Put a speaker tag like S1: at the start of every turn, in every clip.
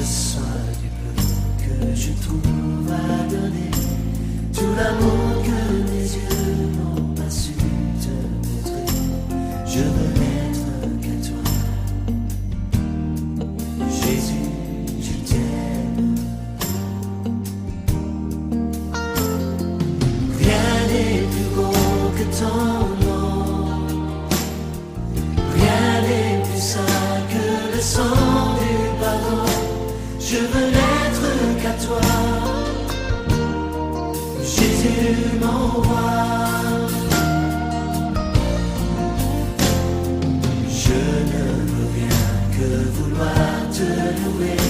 S1: besoin du peu que je trouve à donner, tout l'amour que mes yeux n'ont pas su te montrer. Je veux n'être qu'à toi. Jésus, je t'aime. Rien n'est plus beau que ton nom. Rien n'est plus saint que le sang du pardon. Je veux n'être qu'à toi. Jésus m'envoie. Je ne veux rien que vouloir te louer,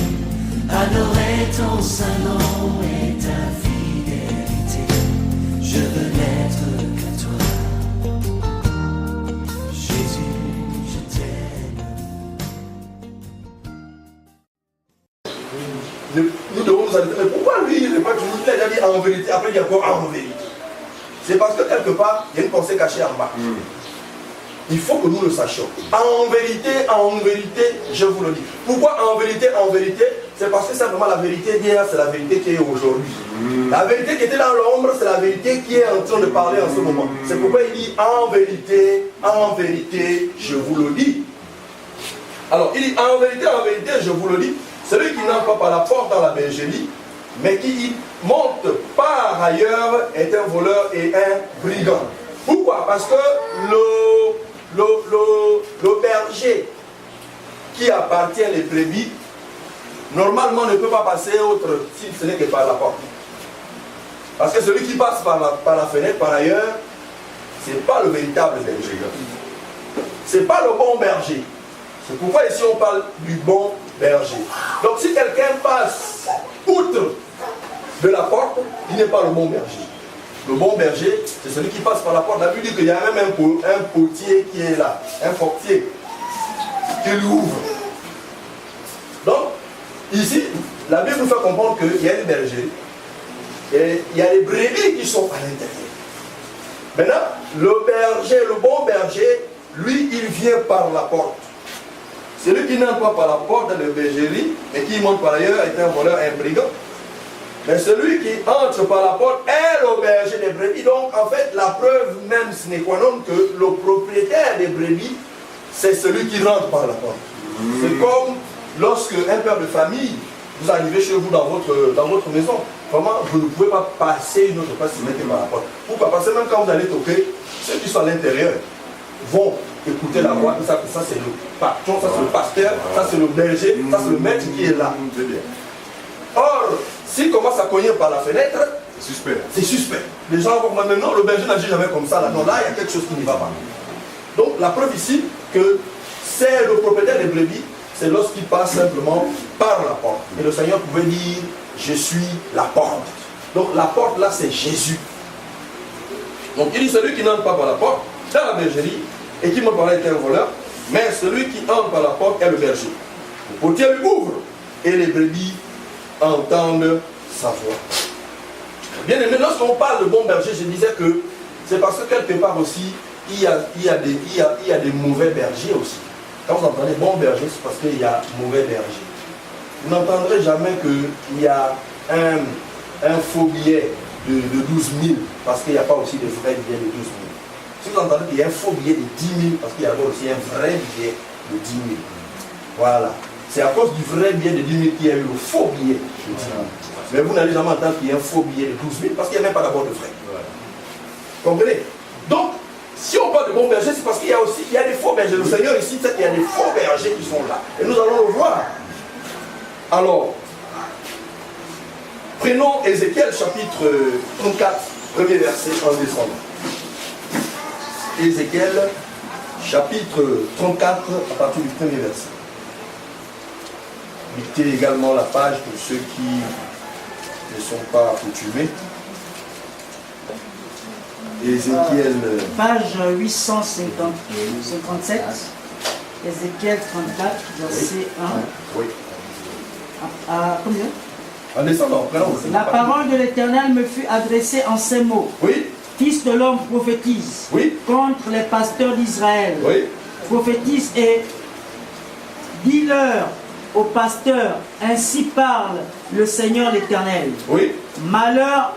S1: adorer ton saint nom et ta fidélité. Je veux n'être qu'à toi. Jésus, je t'aime.
S2: Nous devons nous arrêter. Mais pourquoi lui, il n'est pas toujours, il a déjà dit en vérité, après il dit encore en vérité. C'est parce que quelque part, il y a une pensée cachée en bas. Il faut que nous le sachions. En vérité, je vous le dis. Pourquoi en vérité? C'est parce que simplement la vérité d'hier, c'est la vérité qui est aujourd'hui. La vérité qui était dans l'ombre, c'est la vérité qui est en train de parler en ce moment. C'est pourquoi il dit en vérité, je vous le dis. Alors, il dit en vérité, je vous le dis. Celui qui n'entre pas par la porte dans la bergerie, mais qui y monte par ailleurs, est un voleur et un brigand. Pourquoi? Parce que le berger qui appartient les brebis, normalement ne peut pas passer autre si ce n'est que par la porte. Parce que celui qui passe par la fenêtre, par ailleurs, ce n'est pas le véritable berger. Ce n'est pas le bon berger. C'est pourquoi ici on parle du bon berger. Donc si quelqu'un passe outre de la porte, il n'est pas le bon berger. Le bon berger, c'est celui qui passe par la porte. La Bible dit qu'il y a même un potier qui est là, un portier qui lui ouvre. Donc, ici, la Bible nous fait comprendre qu'il y a une bergerie et il y a les brebis qui sont à l'intérieur. Maintenant, le berger, le bon berger, lui, il vient par la porte. Celui qui n'entre pas par la porte de la bergerie et qui monte par ailleurs est un voleur, un brigand. Mais celui qui entre par la porte est le berger des brebis. Donc, en fait, la preuve même sine qua non que le propriétaire des brebis, c'est celui qui rentre par la porte. C'est comme lorsque un père de famille, vous arrivez chez vous dans votre maison. Vraiment, vous ne pouvez pas passer une autre place si vous mettez par la porte. Pourquoi? Parce que même quand vous allez toquer, ceux qui sont à l'intérieur vont écouter la voix. Ça c'est le patron, ça c'est le pasteur, ça c'est le berger, ça c'est le maître qui est là. Or, s'il commence à cogner par la fenêtre, c'est suspect. Les gens vont dire, non, le berger n'agit jamais comme ça. Là. Non, là, il y a quelque chose qui n'y va pas. Donc, la preuve ici, que c'est le propriétaire des brebis, c'est lorsqu'il passe simplement par la porte. Et le Seigneur pouvait dire, je suis la porte. Donc, la porte, là, c'est Jésus. Donc, il dit, celui qui n'entre pas par la porte, dans la bergerie, et qui monte par là est un voleur, mais celui qui entre par la porte est le berger. Le portier lui ouvre, et les brebis entendent sa voix. Bien aimé, lorsqu'on parle de bon berger, je disais que c'est parce que quelque part aussi, il y a des mauvais bergers aussi. Quand vous entendez bon berger, c'est parce qu'il y a mauvais berger. Vous n'entendrez jamais qu'il y a un faux billet de 12 000 parce qu'il n'y a pas aussi de vrai billet de 12 000. Si vous entendez qu'il y a un faux billet de 10 000 parce qu'il y a aussi un vrai billet de 10 000. Voilà. C'est à cause du vrai billet de 10 000 qu'il y a eu le faux billet de 10 000. Mais vous n'allez jamais entendre qu'il y a un faux billet de 12 000 parce qu'il n'y a même pas d'abord de vrai. Comprenez? Donc, si on parle de bons bergers, c'est parce qu'il y a des faux bergers. Le Seigneur ici sait qu'il y a des faux bergers qui sont là. Et nous allons le voir. Alors, prenons Ézéchiel chapitre 34, premier verset en descendant. Ézéchiel chapitre 34 à partir du premier verset. Mettez également la page pour ceux qui ne sont pas accoutumés. Ézéchiel.
S3: Page 857. Ézéchiel 34, verset 1.
S2: Oui.
S3: À combien?
S2: En descendant,
S3: la parole de l'Éternel me fut adressée en ces mots.
S2: Oui.
S3: Fils de l'homme, prophétise contre les pasteurs d'Israël.
S2: Oui.
S3: Prophétise et dis-leur, au pasteur, ainsi parle le Seigneur l'Éternel.
S2: Oui.
S3: Malheur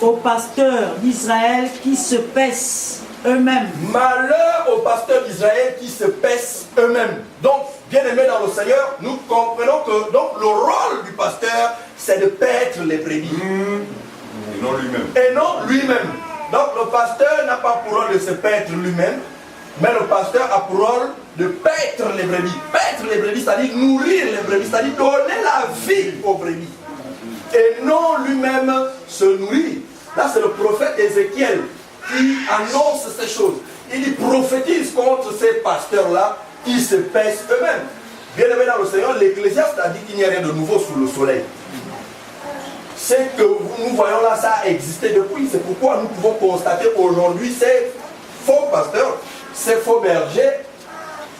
S3: aux pasteurs d'Israël qui se paissent eux-mêmes.
S2: Malheur aux pasteurs d'Israël qui se paissent eux-mêmes. Donc, bien-aimés dans le Seigneur, nous comprenons que donc, le rôle du pasteur, c'est de paître les brebis.
S4: Et non lui-même.
S2: Et non lui-même. Donc, le pasteur n'a pas pour rôle de se paître lui-même, mais le pasteur a pour rôle de paître les brebis. Paître les brebis, c'est-à-dire nourrir les brebis, c'est-à-dire donner la vie aux brebis. Et non lui-même se nourrir. Là, c'est le prophète Ézéchiel qui annonce ces choses. Il prophétise contre ces pasteurs-là qui se paissent eux-mêmes. Bien aimé dans le Seigneur, l'Ecclésiaste a dit qu'il n'y a rien de nouveau sous le soleil. C'est que nous voyons là, ça a existé depuis. C'est pourquoi nous pouvons constater aujourd'hui ces faux pasteurs, ces faux bergers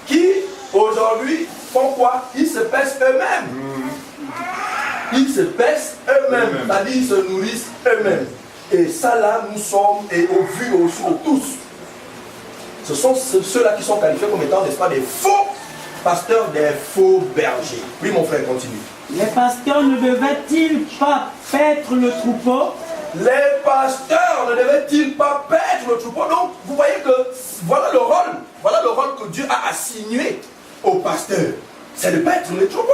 S2: qui aujourd'hui font quoi? Ils se paissent eux-mêmes. Ils se paissent eux-mêmes, c'est-à-dire ils se nourrissent eux-mêmes. Et ça là, nous sommes, et au vu aussi de tous, ce sont ceux-là qui sont qualifiés comme étant, n'est-ce pas, des faux pasteurs, des faux bergers. Oui, mon frère, continue.
S3: Les pasteurs ne devaient-ils pas paître le troupeau?
S2: Les pasteurs ne devaient-ils pas paître le troupeau? Donc, vous voyez que voilà le rôle que Dieu a assigné aux pasteurs. C'est de paître le troupeau.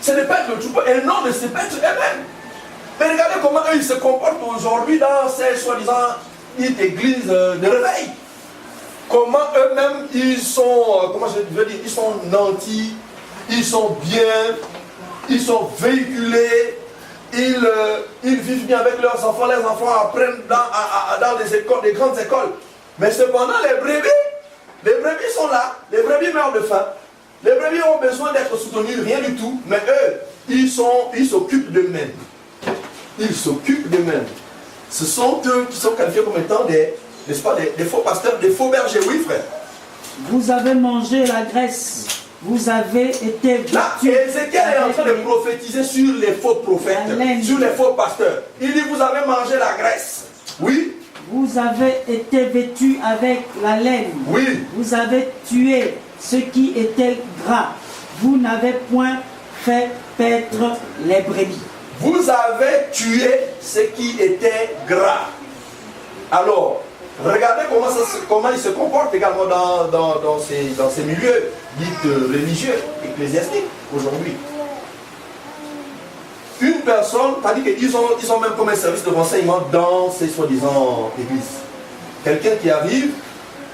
S2: C'est de paître le troupeau et non de se paître eux-mêmes. Mais regardez comment eux ils se comportent aujourd'hui dans ces soi-disant églises de réveil. Comment eux-mêmes ils sont, comment je veux dire, ils sont nantis, ils sont bien, ils sont véhiculés, ils vivent bien avec leurs enfants, les enfants apprennent dans des écoles, des grandes écoles. Mais cependant les brebis sont là, les brebis meurent de faim, les brebis ont besoin d'être soutenus, rien du tout, mais eux, ils s'occupent d'eux-mêmes. Ils s'occupent d'eux-mêmes. Ce sont eux qui sont qualifiés comme étant n'est-ce pas, des faux pasteurs, des faux bergers. Oui, frère.
S3: Vous avez mangé la graisse. Vous avez été
S2: Là, Ézéchiel est en train de prophétiser sur les faux prophètes, sur les faux pasteurs. Il dit, vous avez mangé la graisse. Oui.
S3: Vous avez été vêtus avec la laine.
S2: Oui.
S3: Vous avez tué ce qui était gras. Vous n'avez point fait paître les brebis.
S2: Vous avez tué ce qui était gras. Alors, regardez comment ils se comportent également dans ces milieux dits religieux, ecclésiastiques aujourd'hui. Une personne, c'est-à-dire qu'ils ont même comme un service de renseignement dans ces soi-disant églises. Quelqu'un qui arrive,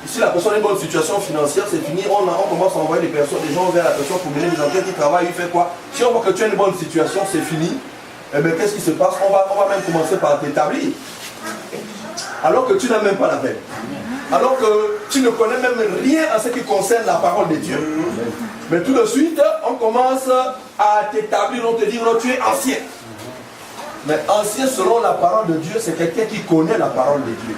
S2: si la personne a une bonne situation financière, c'est fini, on commence à envoyer des gens vers la personne pour mener des enquêtes qui travaillent, il fait quoi? Si on voit que tu as une bonne situation, c'est fini. Eh bien, qu'est-ce qui se passe? On va même commencer par t'établir. Alors que tu n'as même pas la peine. Alors que tu ne connais même rien en ce qui concerne la parole de Dieu. Mais tout de suite, on commence à t'établir, on te dit, non, tu es ancien. Mais ancien selon la parole de Dieu, c'est quelqu'un qui connaît la parole de Dieu.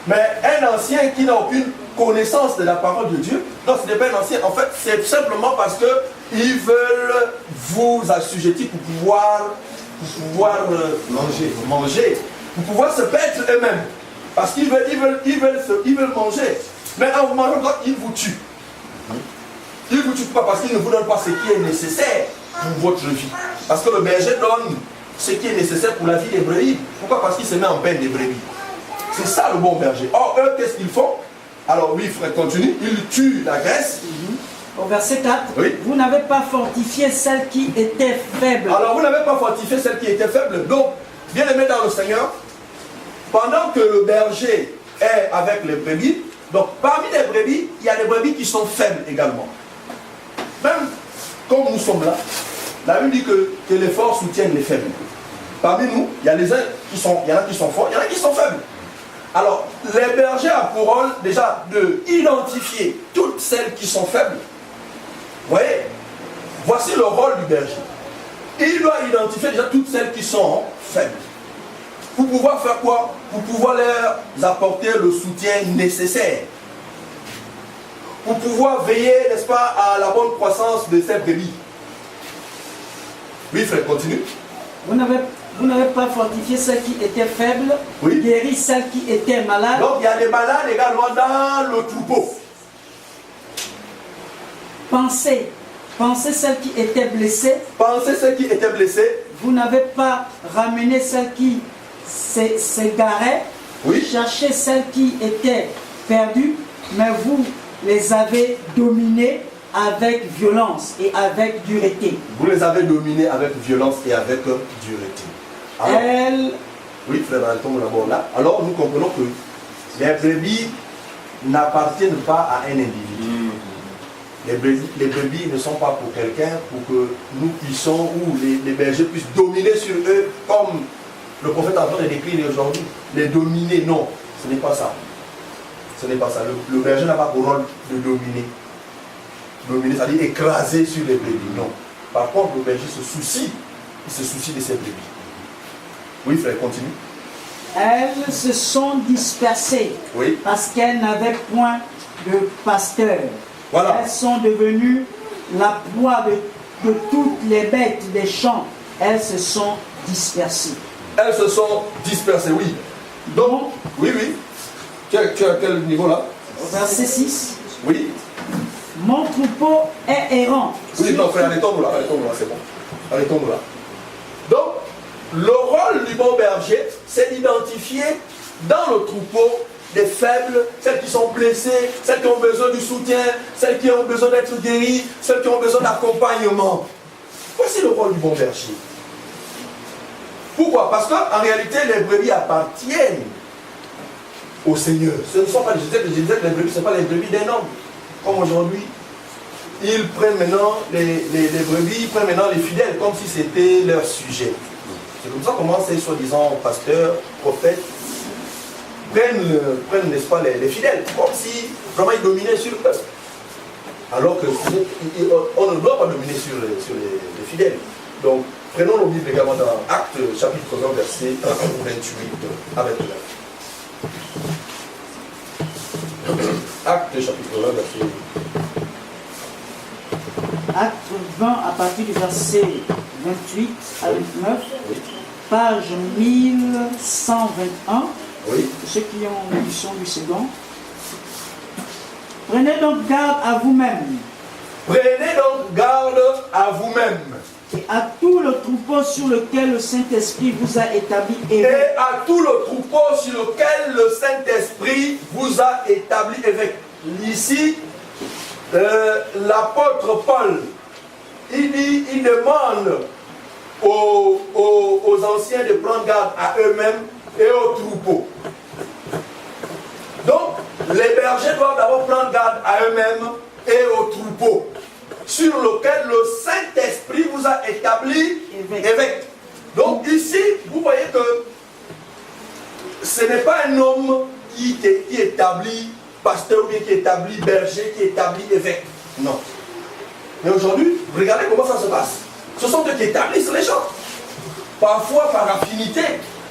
S2: Mais un ancien qui n'a aucune connaissance de la parole de Dieu, non, ce n'est pas un ancien. En fait, c'est simplement parce qu'ils veulent vous assujettir pour pouvoir manger, pour pouvoir se paître eux-mêmes. Parce qu'ils veulent manger. Mais en vous mangeant, ils vous tuent. Ils ne vous tuent pas parce qu'ils ne vous donnent pas ce qui est nécessaire pour votre vie. Parce que le berger donne ce qui est nécessaire pour la vie des brebis. Pourquoi? Parce qu'il se met en peine des brebis. C'est ça le bon berger. Or, eux, qu'est-ce qu'ils font? Alors oui, frère, continue. Ils tuent la graisse.
S3: Au verset 4,
S2: oui.
S3: Vous n'avez pas fortifié celle qui était faible.
S2: Alors, vous n'avez pas fortifié celle qui était faible. Donc, bien aimé dans le Seigneur, pendant que le berger est avec les brebis, donc parmi les brebis, il y a des brebis qui sont faibles également. Même comme nous sommes là, la Bible dit que les forts soutiennent les faibles. Parmi nous, il y a il y en a qui sont forts, il y en a qui sont faibles. Alors, les bergers ont pour rôle déjà de identifier toutes celles qui sont faibles. Vous voyez? Voici le rôle du berger. Il doit identifier déjà toutes celles qui sont faibles. Pour pouvoir faire quoi? Pour pouvoir leur apporter le soutien nécessaire. Pour pouvoir veiller, n'est-ce pas, à la bonne croissance de ces brebis. Oui, frère, continue.
S3: Vous n'avez pas fortifié celle qui était faible,
S2: oui.
S3: Guéri celle qui était malade.
S2: Donc il y a des malades également dans le troupeau.
S3: Pensez Pensez celles qui étaient blessées.
S2: Pensez ceux qui étaient blessés.
S3: Vous n'avez pas ramené celles qui s'égaraient.
S2: Oui.
S3: Cherchez celles qui étaient perdues, mais vous les avez dominées avec violence et avec dureté.
S2: Vous les avez dominés avec violence et avec dureté. Alors,
S3: Elle,
S2: oui, frère Anton, d'abord là. Alors, nous comprenons que les brebis n'appartiennent pas à un individu. Les brebis ne sont pas pour quelqu'un, pour que nous puissions, ou les bergers puissent dominer sur eux, comme le prophète est en train de décrire aujourd'hui. Les dominer, non, ce n'est pas ça. Ce n'est pas ça. Le berger n'a pas pour rôle de dominer. Dominer, c'est-à-dire écraser sur les brebis, non. Par contre, le berger se soucie, il se soucie de ses brebis. Oui, frère, continue.
S3: elles se sont dispersées
S2: Oui.
S3: parce qu'elles n'avaient point de pasteur.
S2: Voilà.
S3: Elles sont devenues la proie de toutes les bêtes des champs. Elles se sont dispersées.
S2: Elles se sont dispersées, oui. Donc, oui, oui. Tu as quel niveau là?
S3: Verset 6.
S2: Oui.
S3: Mon troupeau est errant.
S2: Oui, non, frère, arrêtons-nous là, c'est bon. Arrêtons-nous là. Donc, le rôle du bon berger, c'est d'identifier dans le troupeau des faibles, celles qui sont blessées, celles qui ont besoin du soutien, celles qui ont besoin d'être guéries, celles qui ont besoin d'accompagnement. Voici le rôle du bon berger. Pourquoi? Parce qu'en réalité, les brebis appartiennent au Seigneur. Ce ne sont pas, je disais que les brebis, ce ne sont pas les brebis d'un homme. Comme aujourd'hui, ils prennent maintenant les brebis, ils prennent maintenant les fidèles comme si c'était leur sujet. C'est comme ça comment ces soi-disant pasteurs, prophètes, prennent n'est-ce pas, les fidèles, comme si vraiment ils dominaient sur eux. Alors que on ne doit pas dominer sur les fidèles. Donc, prenons nos Bibles également dans Actes chapitre 1, verset 28 à 29. Actes chapitre 1, verset.
S3: Acte 20 à partir du verset 28 à 29.
S2: Oui.
S3: Page 1121.
S2: Oui.
S3: Ceux qui ont l'édition du second. Prenez donc garde à vous-même
S2: Prenez donc garde à vous-même
S3: et à tout le troupeau sur lequel le Saint-Esprit vous a établi
S2: et
S3: évêque.
S2: à tout le troupeau sur lequel le Saint-Esprit vous a établi évêque. Ici, l'apôtre Paul, il demande aux anciens de prendre garde à eux-mêmes et aux troupeaux. Donc, les bergers doivent d'abord prendre garde à eux-mêmes et aux troupeaux, sur lequel le Saint-Esprit vous a établi évêque. Donc ici, vous voyez que ce n'est pas un homme qui établit pasteur ou bien qui établit berger, qui établit évêque. Non. Mais aujourd'hui, regardez comment ça se passe. Ce sont eux qui établissent les gens. Parfois par affinité,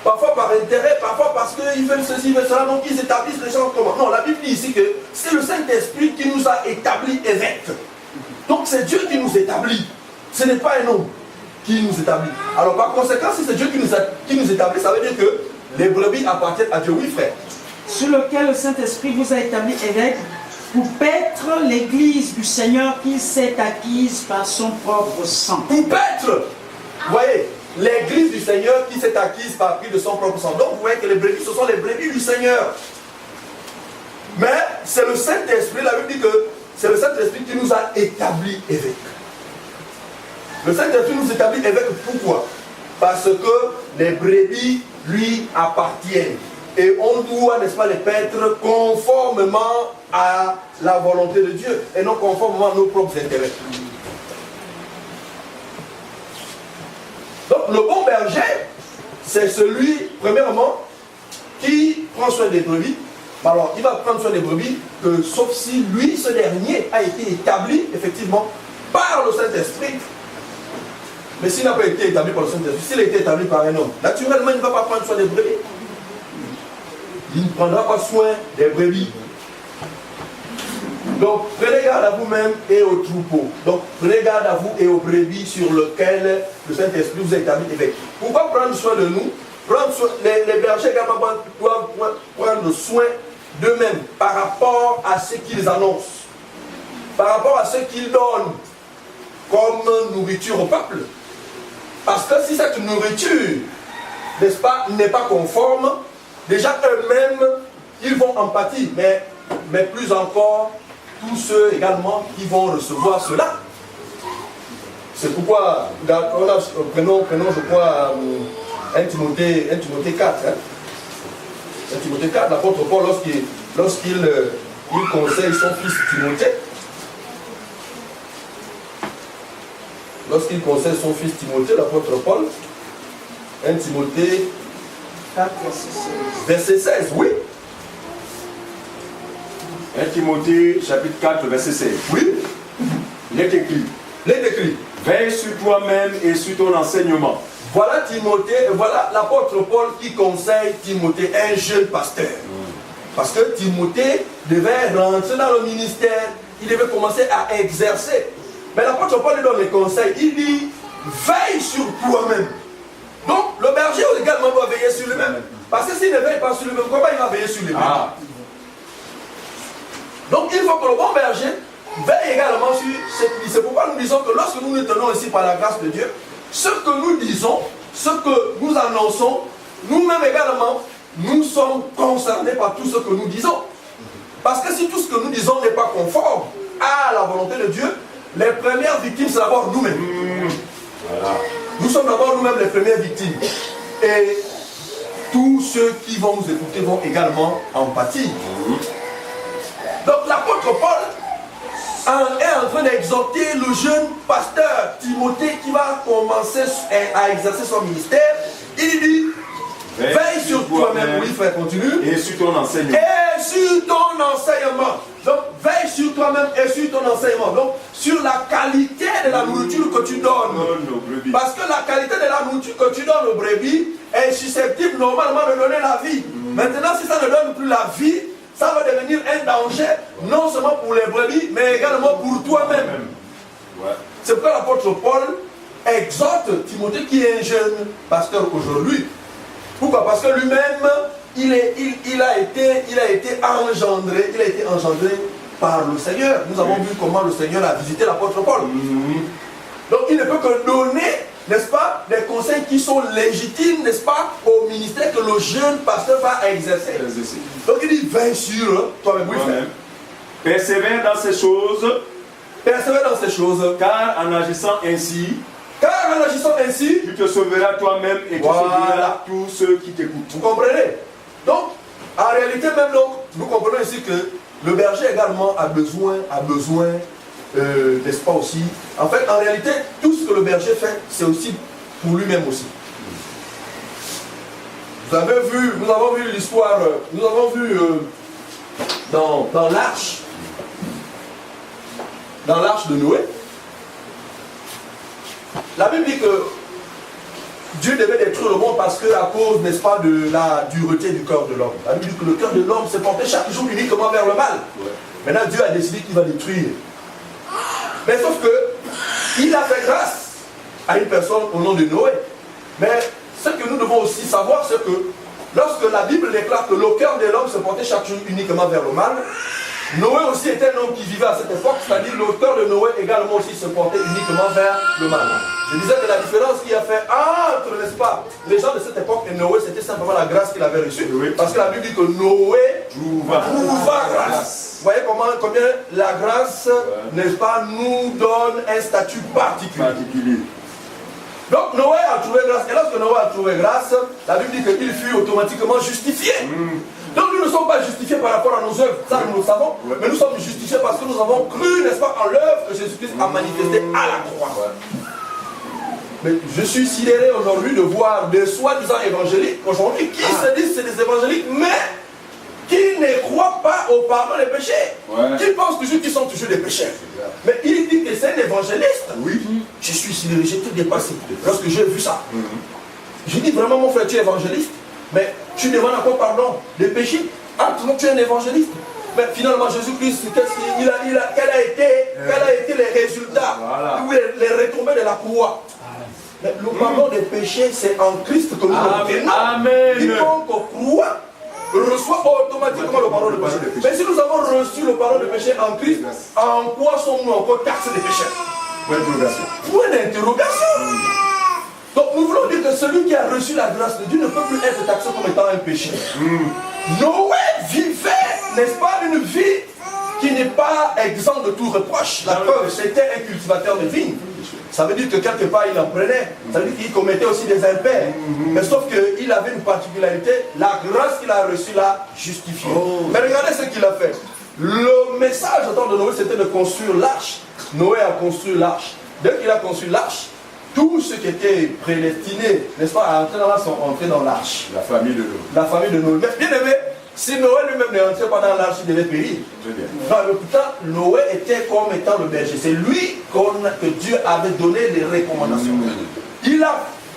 S2: parfois par intérêt, parfois parce qu'ils veulent ceci, ils veulent cela, donc ils établissent les gens comment? Non, la Bible dit ici que c'est le Saint-Esprit qui nous a établis évêques. Donc c'est Dieu qui nous établit. Ce n'est pas un homme qui nous établit. Alors par conséquent, si c'est Dieu qui nous établit, ça veut dire que les brebis appartiennent à Dieu. Oui, frère.
S3: Sur lequel le Saint-Esprit vous a établi évêque pour paître l'église du Seigneur qui s'est acquise par son propre sang.
S2: Pour paître, vous voyez, l'église du Seigneur qui s'est acquise par prix de son propre sang. Donc vous voyez que les brebis, ce sont les brebis du Seigneur. Mais c'est le Saint-Esprit, la Bible dit que c'est le Saint-Esprit qui nous a établis évêques. Le Saint-Esprit nous établit évêques, pourquoi? Parce que les brebis lui appartiennent. Et on doit, n'est-ce pas, les paître conformément à la volonté de Dieu et non conformément à nos propres intérêts. Donc le bon berger, c'est celui, premièrement, qui prend soin des brebis. Alors il va prendre soin des brebis, sauf si lui, ce dernier, a été établi, effectivement, par le Saint-Esprit. Mais s'il n'a pas été établi par le Saint-Esprit, s'il a été établi par un homme, naturellement, il ne va pas prendre soin des brebis. Il ne prendra pas soin des brebis. Donc, prenez garde à vous-même et aux troupeaux. Donc, prenez garde à vous et aux brebis sur lesquels le Saint-Esprit vous a établi évêque. Pourquoi prendre soin de nous? Les bergers également doivent prendre soin d'eux-mêmes par rapport à ce qu'ils annoncent, par rapport à ce qu'ils donnent. comme nourriture au peuple. Parce que si cette nourriture, n'est-ce pas, n'est pas conforme, déjà eux-mêmes, ils vont en pâtir, mais plus encore, tous ceux également qui vont recevoir cela. C'est pourquoi, prenons je crois, 1 Timothée 4. Hein. 1 Timothée 4, l'apôtre Paul, lorsqu'il conseille son fils Timothée, l'apôtre Paul, 1 Timothée
S3: 4,
S2: verset 16, oui.
S4: 1 Timothée chapitre 4 verset 16.
S2: Oui.
S4: Il est écrit. Veille sur toi-même et sur ton enseignement.
S2: Voilà Timothée, voilà l'apôtre Paul qui conseille Timothée, un jeune pasteur. Parce que Timothée devait rentrer dans le ministère, il devait commencer à exercer. Mais l'apôtre Paul lui donne les conseils, il dit, veille sur toi-même. Donc le berger également doit veiller sur lui-même. Parce que s'il ne veille pas sur lui-même, comment il va veiller sur lui-même? Donc il faut que le bon berger veille également sur cette vie. C'est pourquoi nous disons que lorsque nous nous tenons ici par la grâce de Dieu, ce que nous disons, ce que nous annonçons, nous-mêmes également, nous sommes concernés par tout ce que nous disons. Parce que si tout ce que nous disons n'est pas conforme à la volonté de Dieu, les premières victimes, c'est d'abord nous-mêmes. Voilà. Nous sommes d'abord nous-mêmes les premières victimes. Et tous ceux qui vont nous écouter vont également en pâtir. Donc l'apôtre Paul est en train d'exhorter le jeune pasteur Timothée qui va commencer à exercer son ministère. Il dit, veille sur toi-même, oui frère, continue.
S4: Et sur ton enseignement.
S2: Et sur ton enseignement. Donc veille sur toi-même et sur ton enseignement. Donc sur la qualité de la nourriture que tu donnes. Parce que la qualité de la nourriture que tu donnes aux brebis est susceptible normalement de donner la vie. Maintenant si ça ne donne plus la vie, ça va devenir un danger, non seulement pour les brebis, mais également pour toi-même. C'est pourquoi l'apôtre Paul exhorte Timothée qui est un jeune pasteur aujourd'hui. Pourquoi? Parce que lui-même, il a été engendré par le Seigneur. Nous avons vu comment le Seigneur a visité l'apôtre Paul. Donc il ne peut que donner, n'est-ce pas, des conseils qui sont légitimes, n'est-ce pas, au ministère que le jeune pasteur va exercer. Donc il dit, veille sur toi-même. Oui, frère.
S4: Persévère dans ces choses.
S2: Persévère dans ces choses.
S4: Car en agissant ainsi,
S2: tu
S4: te sauveras toi-même et tu sauveras tous ceux qui t'écoutent.
S2: Vous comprenez? Donc, en réalité, même donc, nous comprenons ici que le berger également a besoin, n'est-ce pas aussi. En fait, en réalité, tout ce que le berger fait, c'est aussi pour lui-même aussi. Nous avons vu l'histoire, nous avons vu dans l'arche de Noé. La Bible dit que Dieu devait détruire le monde parce que, à cause, n'est-ce pas, de la dureté du cœur de l'homme. La Bible dit que le cœur de l'homme se portait chaque jour uniquement vers le mal. Maintenant, Dieu a décidé qu'il va détruire. Mais sauf que, il a fait grâce à une personne au nom de Noé. Mais ce que nous devons aussi savoir, c'est que lorsque la Bible déclare que le cœur de l'homme se portait chaque jour uniquement vers le mal, Noé aussi était un homme qui vivait à cette époque, c'est-à-dire le cœur de Noé également aussi se portait uniquement vers le mal. Je disais que la différence qu'il a fait entre, n'est-ce pas, les gens de cette époque et Noé, c'était simplement la grâce qu'il avait reçue. Parce que la Bible dit que Noé trouva grâce. Vous voyez combien la grâce, n'est-ce pas, nous donne un statut particulier. Donc Noé a trouvé grâce. Et lorsque Noé a trouvé grâce, la Bible dit qu'il fut automatiquement justifié. Donc nous ne sommes pas justifiés par rapport à nos œuvres, ça nous le savons, mais nous sommes justifiés parce que nous avons cru, n'est-ce pas, en l'œuvre que Jésus-Christ a manifestée à la croix. Mais je suis sidéré aujourd'hui de voir des soi-disant évangéliques aujourd'hui qui se disent c'est des évangéliques, mais qui ne croient pas au pardon des péchés. Qui pensent toujours qu'ils sont toujours des pécheurs. Mais il dit que c'est un évangéliste. Oui. Je suis sidéré, j'étais dépassé lorsque j'ai vu ça. Je dis vraiment, mon frère, tu es évangéliste, mais tu demandes encore pardon des péchés. Ah, tu es un évangéliste. Mais finalement, Jésus-Christ, quels a été les résultats, les retombées de la croix? Mais le pardon des péchés, c'est en Christ que nous l'obtenons.
S4: Amen.
S2: Quiconque croit reçoit automatiquement le pardon des péchés. Mais si nous avons reçu le pardon des péchés en Christ, en quoi sommes-nous encore taxés des péchés?
S4: Point d'interrogation.
S2: Point d'interrogation. Donc nous voulons dire que celui qui a reçu la grâce de Dieu ne peut plus être taxé comme étant un péché. Noé vivait, n'est-ce pas, une vie qui n'est pas exempt de tout reproche. La preuve, c'était un cultivateur de vignes. Ça veut dire que quelque part il en prenait. Ça veut dire qu'il commettait aussi des impairs. Mais sauf qu'il avait une particularité, la grâce qu'il a reçue l'a justifié. Mais regardez ce qu'il a fait. Le message de Noé, c'était de construire l'arche. Noé a construit l'arche. Dès qu'il a construit l'arche, tous ceux qui étaient prédestinés, n'est-ce pas, à entrer dans l'arche sont entrés dans l'arche.
S4: La famille de Noé.
S2: La famille de Noé. Mais bien aimé, si Noé lui-même n'est entré pas dans l'arche, il devait périr.
S4: Très bien.
S2: Non, mais pourtant, Noé était comme étant le berger. C'est lui que Dieu avait donné les recommandations.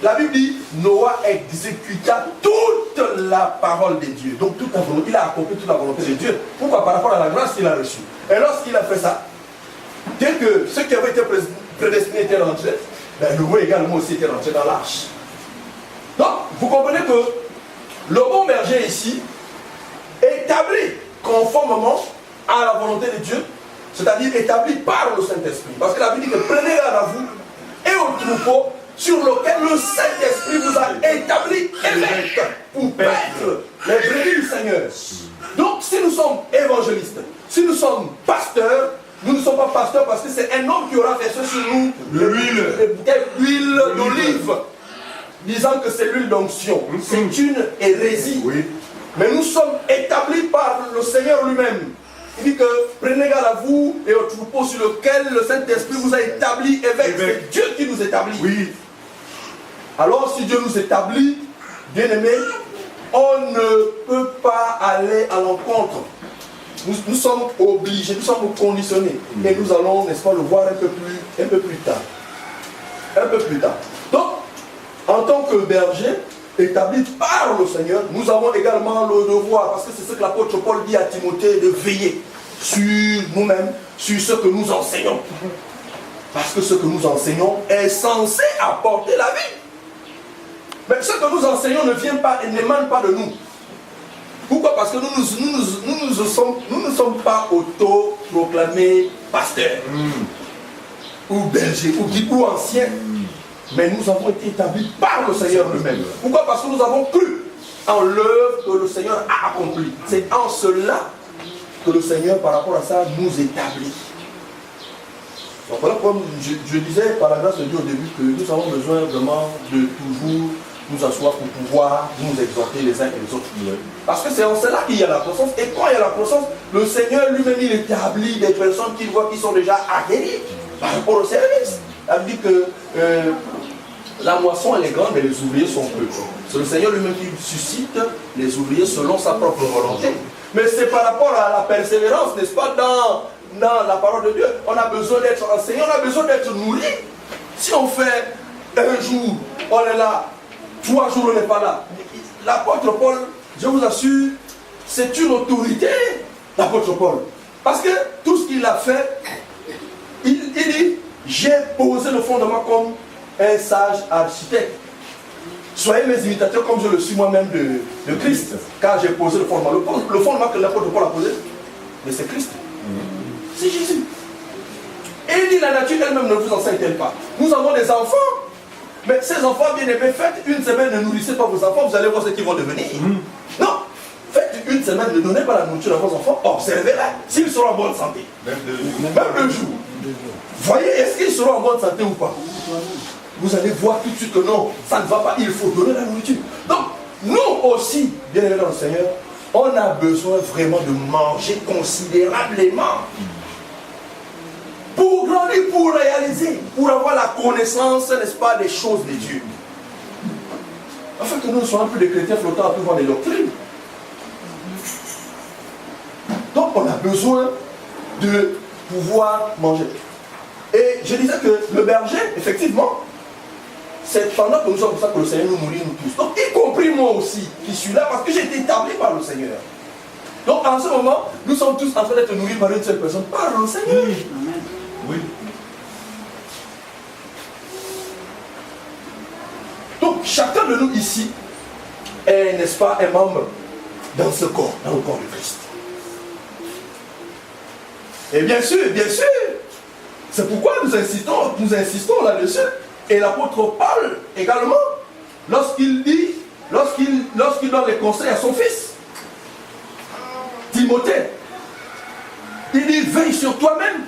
S2: La Bible dit, Noé exécuta toute la parole de Dieu. Donc toute la volonté, il a accompli toute la volonté de Dieu. Pourquoi? Par rapport à la grâce qu'il a reçue. Et lorsqu'il a fait ça, dès que ceux qui avaient été prédestinés étaient rentrés, ben Noé également aussi était rentré dans l'arche. Donc, vous comprenez que le bon berger ici, établi conformément à la volonté de Dieu, c'est-à-dire établi par le Saint-Esprit. Parce que la Bible dit que prenez garde à vous et au troupeau sur lequel le Saint-Esprit vous a établi évêque pour paître les brebis du Seigneur. Donc si nous sommes évangélistes, si nous sommes pasteurs, nous ne sommes pas pasteurs parce que c'est un homme qui aura versé sur nous l'huile d'olive, disant que c'est l'huile d'onction. C'est une hérésie.
S4: Oui.
S2: Mais nous sommes établis par le Seigneur lui-même. Il dit que prenez garde à vous et au troupeau sur lequel le Saint-Esprit vous a établi évêque. C'est Dieu qui nous établit.
S4: Oui.
S2: Alors si Dieu nous établit, bien aimés, on ne peut pas aller à l'encontre. Nous sommes obligés, nous sommes conditionnés. Et nous allons, n'est-ce pas, le voir un peu plus tard. Un peu plus tard. Donc, en tant que berger, établi par le Seigneur, nous avons également le devoir, parce que c'est ce que l'apôtre Paul dit à Timothée, de veiller sur nous-mêmes, sur ce que nous enseignons. Parce que ce que nous enseignons est censé apporter la vie. Mais ce que nous enseignons n'émane pas de nous. Pourquoi? Parce que nous ne sommes pas auto-proclamés pasteurs, ou bergers, ou anciens. Mais nous avons été établis par le Seigneur lui-même. Pourquoi? Parce que nous avons cru en l'œuvre que le Seigneur a accomplie. C'est en cela que le Seigneur, par rapport à ça, nous établit. Donc voilà, comme je disais par la grâce de Dieu au début, que nous avons besoin vraiment de toujours nous asseoir pour pouvoir nous exhorter les uns et les autres. Parce que c'est en cela qu'il y a la croissance. Et quand il y a la croissance, le Seigneur lui-même, il établit des personnes qu'il voit qui sont déjà aguerries par rapport au service. Il dit que la moisson elle est grande, mais les ouvriers sont peu. C'est le Seigneur lui-même qui suscite les ouvriers selon sa propre volonté. Mais c'est par rapport à la persévérance, n'est-ce pas, dans la parole de Dieu. On a besoin d'être enseigné, on a besoin d'être nourri. Si on fait un jour, on est là, 3 jours, on n'est pas là. L'apôtre Paul, je vous assure, c'est une autorité, l'apôtre Paul. Parce que tout ce qu'il a fait, il dit, j'ai posé le fondement comme un sage architecte. Soyez mes imitateurs comme je le suis moi-même de Christ. Car j'ai posé le fondement. Le fondement que l'apôtre Paul a posé, mais c'est Christ. C'est Jésus. Et il dit, la nature elle-même ne vous enseigne-t-elle pas? Nous avons des enfants. Mais ces enfants bien aimés, faites une semaine, ne nourrissez pas vos enfants, vous allez voir ce qu'ils vont devenir. Non. Faites une semaine, ne donnez pas la nourriture à vos enfants, observez-les. S'ils seront en bonne santé. Même 2 jours. Voyez, est-ce qu'ils seront en bonne santé ou pas? Vous allez voir tout de suite que non, ça ne va pas, il faut donner la nourriture. Donc, nous aussi, bien aimés dans le Seigneur, on a besoin vraiment de manger considérablement. Pour grandir, pour réaliser, pour avoir la connaissance, n'est-ce pas, des choses de Dieu. Afin que nous ne soyons plus des chrétiens flottants à tout voir les doctrines. Donc on a besoin de pouvoir manger. Et je disais que le berger, effectivement, c'est pendant que nous sommes pour ça que le Seigneur nous nourrit, nous tous. Donc y compris moi aussi, qui suis là, parce que j'ai été établi par le Seigneur. Donc en ce moment, nous sommes tous en train d'être nourris par une seule personne, par le Seigneur. Oui. Donc chacun de nous ici est, n'est-ce pas, un membre dans ce corps, dans le corps de Christ. Et bien sûr, C'est pourquoi nous insistons là-dessus. Et l'apôtre Paul également, lorsqu'il donne les conseils à son fils, Timothée, il dit veille sur toi-même.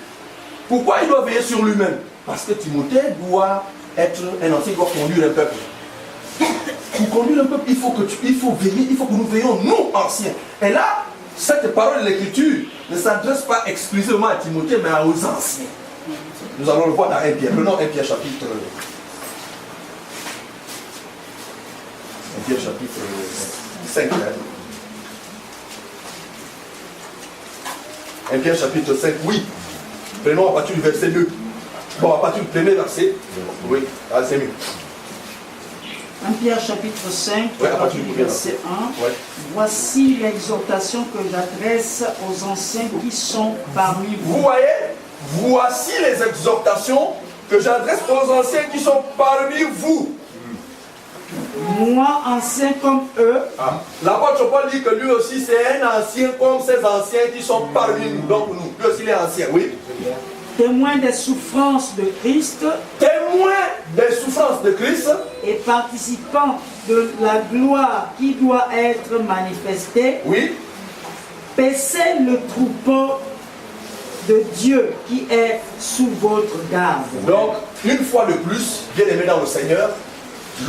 S2: Pourquoi il doit veiller sur lui-même? Parce que Timothée doit être un ancien, il doit conduire un peuple. Pour conduire un peuple, il faut veiller, il faut que nous veillions, nous anciens. Et là, cette parole de l'Écriture ne s'adresse pas exclusivement à Timothée, mais aux anciens. Nous allons le voir dans 1 Pierre. Prenons 1 Pierre chapitre 5. 1 Pierre chapitre 5, oui. Prenons à partir du verset 2. Bon, à partir du premier verset. Oui, c'est mieux.
S3: 1 Pierre chapitre 5,
S2: Ouais,
S3: à partir du verset 1.
S2: Ouais.
S3: Voici l'exhortation que j'adresse aux anciens qui sont parmi vous.
S2: Vous voyez, voici les exhortations que j'adresse aux anciens qui sont parmi vous.
S3: Moi, ancien comme eux,
S2: L'apôtre Paul dit que lui aussi c'est un ancien comme ces anciens qui sont parmi nous. Donc nous, lui aussi il est ancien, oui.
S3: témoin des souffrances de Christ
S2: Témoin des souffrances de Christ
S3: et participant de la gloire qui doit être manifestée,
S2: oui.
S3: paissez le troupeau de Dieu qui est sous votre garde.
S2: Donc, une fois de plus, bien aimé dans le Seigneur,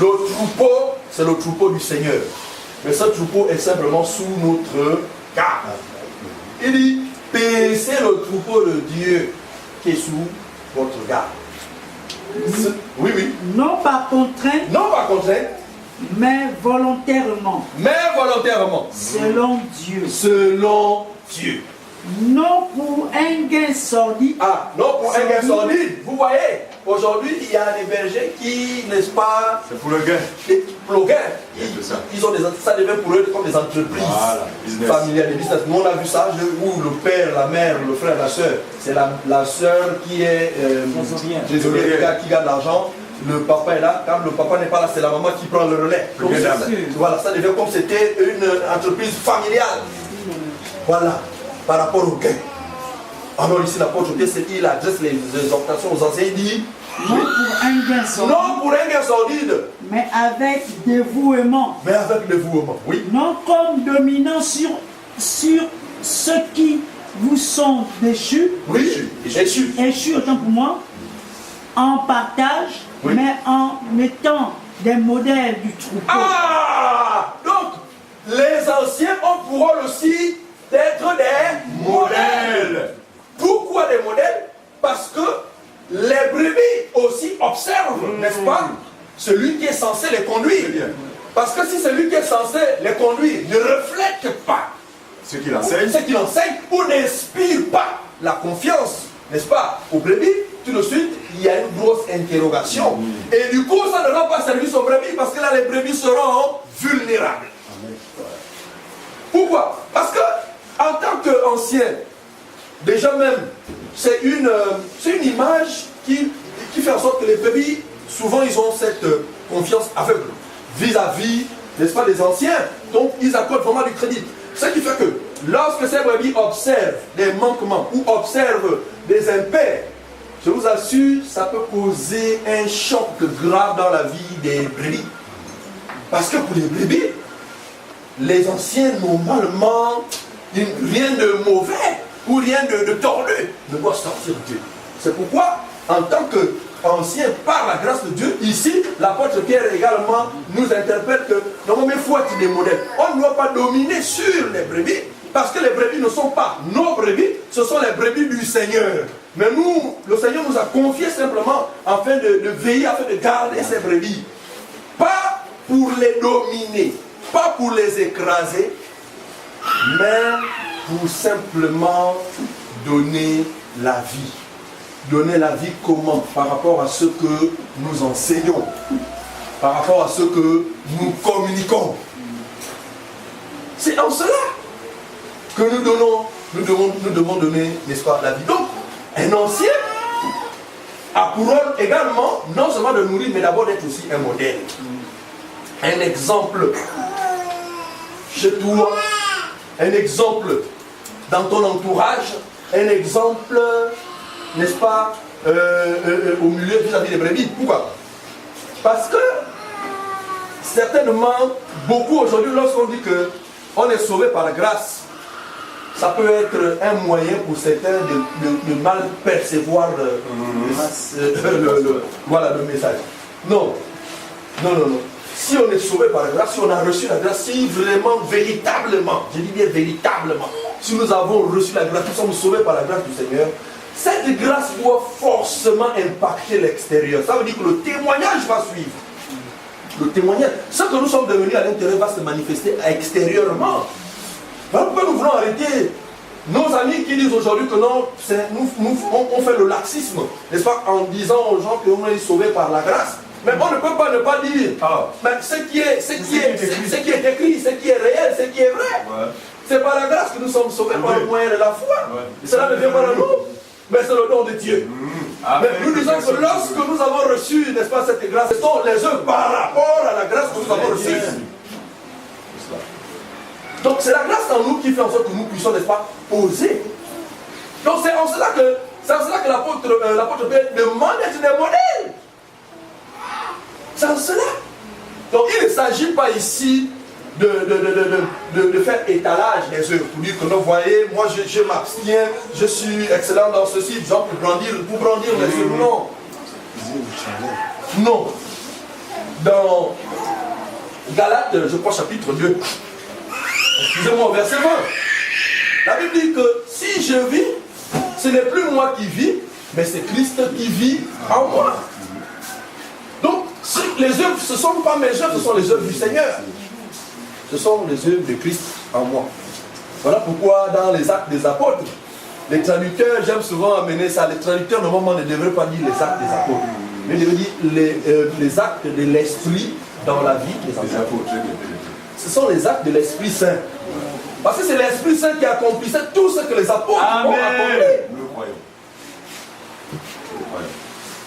S2: le troupeau, c'est le troupeau du Seigneur. Mais ce troupeau est simplement sous notre garde. Il dit, paissez le troupeau de Dieu qui est sous votre garde. Oui, oui.
S3: Non pas contraint,
S2: Non pas contraint,
S3: mais volontairement,
S2: mais volontairement.
S3: selon Dieu.
S2: Selon Dieu.
S3: Non pour un gain sordide.
S2: Ah, non pour un gain sordide. Vous voyez, aujourd'hui, il y a des bergers qui, n'est-ce pas,
S4: C'est pour le gain.
S2: pour le gain.
S4: C'est ça.
S2: Ils ont ça devient pour eux comme des entreprises
S4: Business.
S2: familiales, des business. Nous, on a vu ça, où le père, la mère, le frère, la soeur, c'est la soeur qui est trésorière, qui garde l'argent. Le papa est là. Quand le papa n'est pas là, c'est la maman qui prend le relais. Donc, voilà, ça devient comme c'était une entreprise familiale. Voilà, par rapport au gain. Alors ici, l'apôtre Pierre, il adresse les exhortations aux anciens, il dit
S3: Non pour un gain sordide,
S2: non pour un gain sordide,
S3: mais avec dévouement.
S2: mais avec dévouement. Oui.
S3: Non comme dominant sur ceux qui vous sont déchus,
S2: Oui, Jésus.
S3: échus autant pour moi, en partage,
S2: Oui.
S3: mais en mettant des modèles du troupeau.
S2: Ah! Donc, les anciens ont pour rôle aussi d'être des modèles. Pourquoi des modèles? Parce que les brebis aussi observent, n'est-ce pas, celui qui est censé les conduire. Parce que si celui qui est censé les conduire ne reflète pas
S4: Ce qu'il enseigne.
S2: ce qu'il enseigne ou n'inspire pas la confiance, n'est-ce pas, aux brebis, tout de suite, il y a une grosse interrogation. Et du coup, ça ne rend pas service aux brebis parce que là, les brebis seront vulnérables. Pourquoi? Parce que, en tant qu'ancien, déjà même, c'est une image qui fait en sorte que les brebis, souvent, ils ont cette confiance aveugle vis-à-vis, n'est-ce pas, des anciens. Donc, ils accordent vraiment du crédit. Ce qui fait que, lorsque ces brebis observent des manquements ou observent des impairs, je vous assure, ça peut causer un choc grave dans la vie des brebis. Parce que pour les brebis, les anciens, normalement, rien de mauvais ou rien de tordu ne doit sortir d'eux. C'est pourquoi, en tant qu'ancien, par la grâce de Dieu, ici, l'apôtre Pierre également nous interpelle que normalement, il faut être des modèles. On ne doit pas dominer sur les brebis, parce que les brebis ne sont pas nos brebis, ce sont les brebis du Seigneur. Mais nous, le Seigneur nous a confié simplement afin de veiller, afin de garder ces brebis. Pas pour les dominer, pas pour les écraser, mais pour simplement donner la vie. Donner la vie comment? Par rapport à ce que nous enseignons, par rapport à ce que nous communiquons. C'est en cela que nous devons donner, n'est-ce pas, la vie. Donc, un ancien a pour rôle également, non seulement de nourrir, mais d'abord d'être aussi un modèle. Un exemple chez toi, un exemple dans ton entourage, un exemple, n'est-ce pas, au milieu vis-à-vis des brebis. Pourquoi? Parce que certainement, beaucoup aujourd'hui, lorsqu'on dit qu'on est sauvé par la grâce, ça peut être un moyen pour certains de mal percevoir voilà, le message. Non. Non, non, non. Si on est sauvé par la grâce, si on a reçu la grâce, si vraiment, véritablement, je dis bien véritablement, si nous avons reçu la grâce, nous sommes sauvés par la grâce du Seigneur, cette grâce doit forcément impacter l'extérieur. Ça veut dire que le témoignage va suivre. Le témoignage, ce que nous sommes devenus à l'intérieur va se manifester extérieurement. Voilà pourquoi nous voulons arrêter nos amis qui disent aujourd'hui que non, on fait le laxisme, n'est-ce pas, en disant aux gens qu'on est sauvés par la grâce. Mais on ne peut pas ne pas dire mais ce qui est écrit, ce qui est réel, ce qui est vrai. Ouais. C'est par la grâce que nous sommes sauvés par le moyen de la foi. Ouais. Cela ne vient pas de nous, mais c'est le don de Dieu. Mais nous disons que lorsque nous avons reçu, n'est-ce pas, cette grâce, ce sont les œuvres par rapport à la grâce que nous avons reçue. Donc c'est la grâce en nous qui fait en sorte que nous puissions, n'est-ce pas, oser. Donc c'est en cela que l'apôtre Pierre demande d'être des modèles. C'est en cela. Donc il ne s'agit pas ici de faire étalage des œuvres, pour dire que vous voyez, moi je m'abstiens, je suis excellent dans ceci, genre pour brandir les œuvres. Non. Non. Dans Galates, je crois, chapitre 2, excusez-moi, verset 20, la Bible dit que si je vis, ce n'est plus moi qui vis, mais c'est Christ qui vit en moi. Donc, les œuvres, ce ne sont pas mes œuvres, ce sont les œuvres du Seigneur. Ce sont les œuvres de Christ en moi. Voilà pourquoi dans les actes des apôtres, les traducteurs, j'aime souvent amener ça, les traducteurs normalement ne devraient pas dire les actes des apôtres, mais ils devraient dire les actes de l'esprit dans la vie des apôtres. Ce sont les actes de l'Esprit Saint. Parce que c'est l'Esprit Saint qui accomplissait tout ce que les apôtres ont accompli.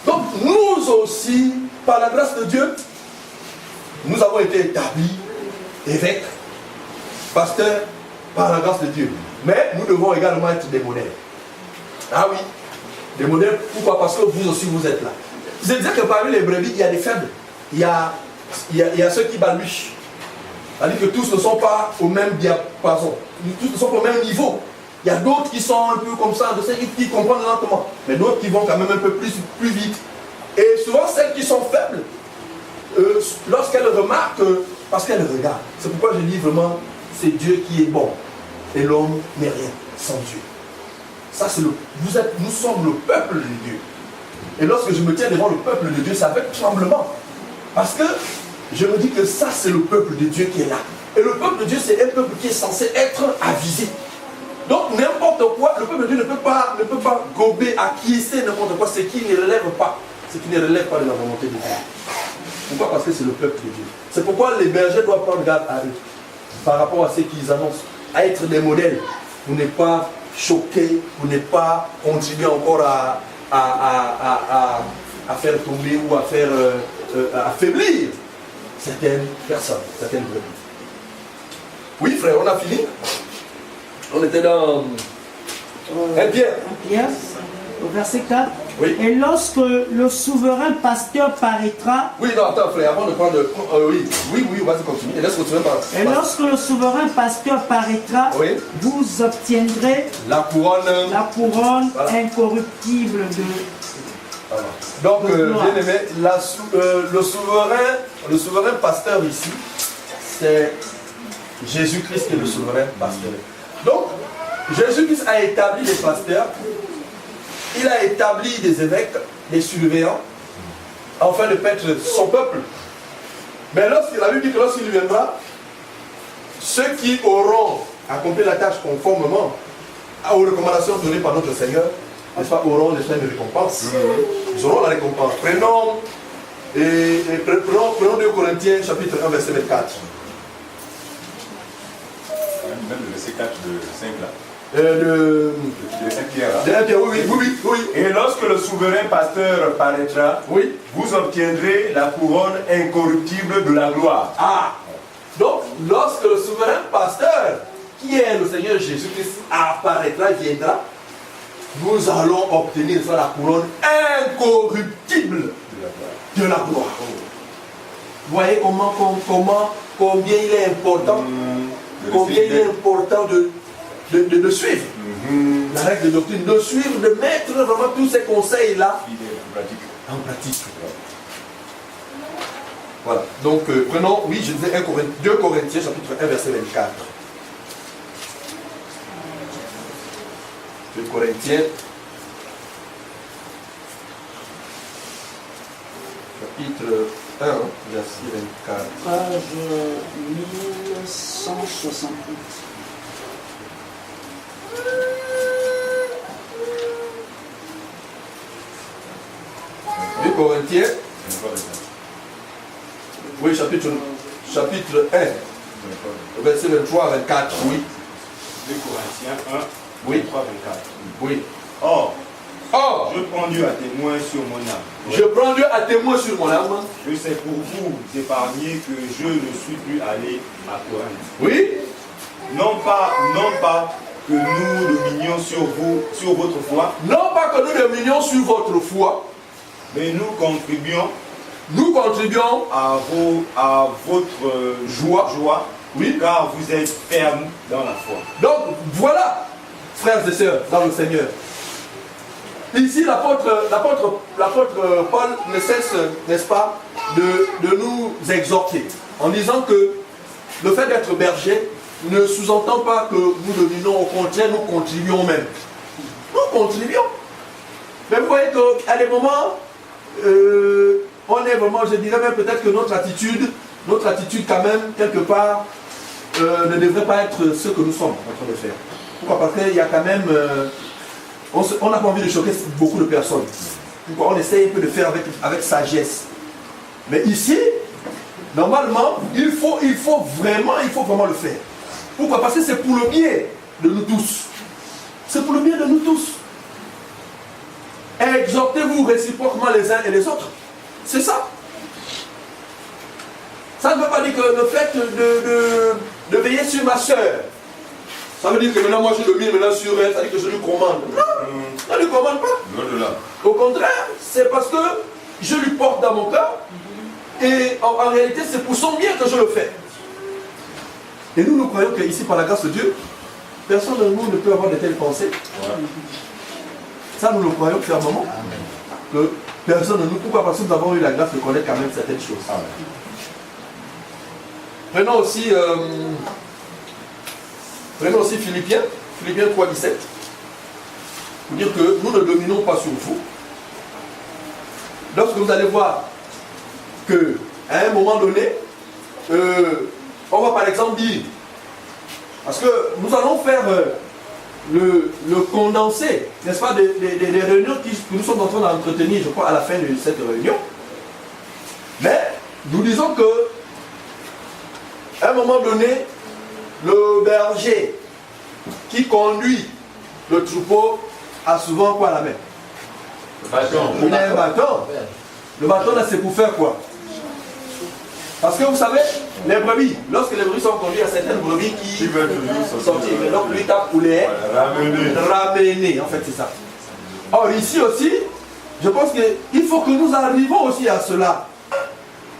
S2: Donc nous aussi, par la grâce de Dieu, nous avons été établis évêques, pasteurs, par la grâce de Dieu. Mais nous devons également être des modèles. Ah oui, des modèles. Pourquoi? Parce que vous aussi vous êtes là. Je disais que parmi les brebis, il y a des faibles. Il y a ceux qui balbuchent. C'est-à-dire que tous ne sont pas au même diapason. Tous ne sont pas au même niveau. Il y a d'autres qui sont un peu comme ça, qui comprennent lentement. Mais d'autres qui vont quand même un peu plus vite. Et souvent, celles qui sont faibles, lorsqu'elles remarquent, parce qu'elles regardent. C'est pourquoi je dis vraiment, c'est Dieu qui est bon. Et l'homme n'est rien sans Dieu. Ça, c'est nous sommes le peuple de Dieu. Et lorsque je me tiens devant le peuple de Dieu, c'est avec tremblement. Parce que je me dis que ça, c'est le peuple de Dieu qui est là. Et le peuple de Dieu, c'est un peuple qui est censé être avisé. Donc, n'importe quoi, le peuple de Dieu ne peut pas gober, acquiescer n'importe quoi, ce qui ne relève pas. Ce qui ne relève pas de la volonté de Dieu. Pourquoi? Parce que c'est le peuple de Dieu. C'est pourquoi les bergers doivent prendre garde à eux. Par rapport à ce qu'ils annoncent. À être des modèles. Vous n'êtes pas choqués, vous n'êtes pas contribué encore à faire tomber ou à faire affaiblir certaines personnes, certaines brebis. Oui, frère, on a fini. On était dans 1 Pierre.
S3: 1 Pierre, au verset 4.
S2: Oui.
S3: Et lorsque le souverain pasteur paraîtra.
S2: Oui, non, attends, frère, avant de prendre. Oui, vas-y, continue. Et laisse continuer par.
S3: Et lorsque le souverain pasteur paraîtra,
S2: oui,
S3: vous obtiendrez
S2: la couronne
S3: voilà, incorruptible de.
S2: Voilà. Donc, bien aimé, le souverain pasteur ici, c'est Jésus-Christ qui est le souverain pasteur. Donc, Jésus-Christ a établi des pasteurs, il a établi des évêques, des surveillants, afin de paître son peuple. Mais lorsqu'il a dit que lorsqu'il viendra, ceux qui auront accompli la tâche conformément aux recommandations données par notre Seigneur, n'est-ce pas, auront les chaînes de récompense. Ils auront la récompense. Prenons 2 Corinthiens chapitre 1 verset 24.
S4: Même le verset 4 de 5 là.
S2: De
S4: 1 Pierre.
S2: Oui.
S4: Et lorsque le souverain pasteur paraîtra,
S2: oui,
S4: vous obtiendrez la couronne incorruptible de la gloire.
S2: Ah, donc lorsque le souverain pasteur, qui est le Seigneur Jésus-Christ, apparaîtra, viendra, nous allons obtenir ça, la couronne incorruptible de la gloire. Vous voyez combien il est important, combien il est important de suivre la règle de doctrine, de suivre, de mettre vraiment tous ces conseils-là en pratique. Voilà. Donc, prenons, oui, je disais 2 Corinthiens, chapitre 1, verset 24. 2 Corinthiens, chapitre 1, verset 24.
S3: Page 1168.
S2: 2 Corinthiens, oui, chapitre 1, verset 23 à 24, oui.
S5: 2 Corinthiens 1,
S2: Oui.
S5: 23, 24.
S2: Oui.
S5: Or,
S2: Or,
S5: je prends Dieu à témoin sur mon âme.
S2: je prends Dieu à témoin sur mon âme.
S5: Je sais pour vous épargner que je ne suis plus allé à Corinthe.
S2: Oui.
S5: Non pas que nous dominions sur vous, sur votre foi,
S2: Non pas que nous dominions sur votre foi,
S5: mais nous contribuons
S2: à
S5: votre joie,
S2: Oui.
S5: car vous êtes fermes dans la foi.
S2: Donc voilà, frères et sœurs, dans le Seigneur. Ici, l'apôtre Paul ne cesse, n'est-ce pas, de nous exhorter en disant que le fait d'être berger ne sous-entend pas que nous dominons, au contraire, nous contribuons même. Nous contribuons. Mais vous voyez qu'à des moments, on est vraiment, je dirais même peut-être que notre attitude quand même, quelque part, ne devrait pas être ce que nous sommes en train de faire. Pourquoi? Parce qu'il y a quand même... on n'a pas envie de choquer beaucoup de personnes. Pourquoi? On essaye un peu de faire avec sagesse. Mais ici, normalement, il faut vraiment le faire. Pourquoi? Parce que c'est pour le bien de nous tous. C'est pour le bien de nous tous. Exhortez-vous réciproquement les uns et les autres. C'est ça. Ça ne veut pas dire que le fait de veiller sur ma soeur, ça veut dire que maintenant moi je domine maintenant sur elle, ça veut dire que je lui commande. Non, je ne lui commande pas. Au contraire, c'est parce que je lui porte dans mon cœur et en réalité c'est pour son bien que je le fais. Et nous croyons qu'ici par la grâce de Dieu, personne de nous ne peut avoir de telles pensées. Ça nous le croyons fermement. Que personne de nous, pourquoi? Parce que nous avons eu la grâce de connaître quand même certaines choses. Prenons aussi Philippiens 3,17 pour dire que nous ne dominons pas sur vous. Lorsque vous allez voir que à un moment donné, on va par exemple dire, parce que nous allons faire le condensé, n'est-ce pas, des réunions que nous sommes en train d'entretenir, je crois, à la fin de cette réunion. Mais nous disons que à un moment donné, le berger qui conduit le troupeau a souvent quoi à la main? Il a un bâton. Le bâton là, c'est pour faire quoi? Parce que vous savez, les brebis, lorsque les brebis sont conduits, il y a certaines brebis qui veulent sortir. Mais donc lui tape pour les ramener. En fait, c'est ça. Or ici aussi, je pense qu'il faut que nous arrivons aussi à cela.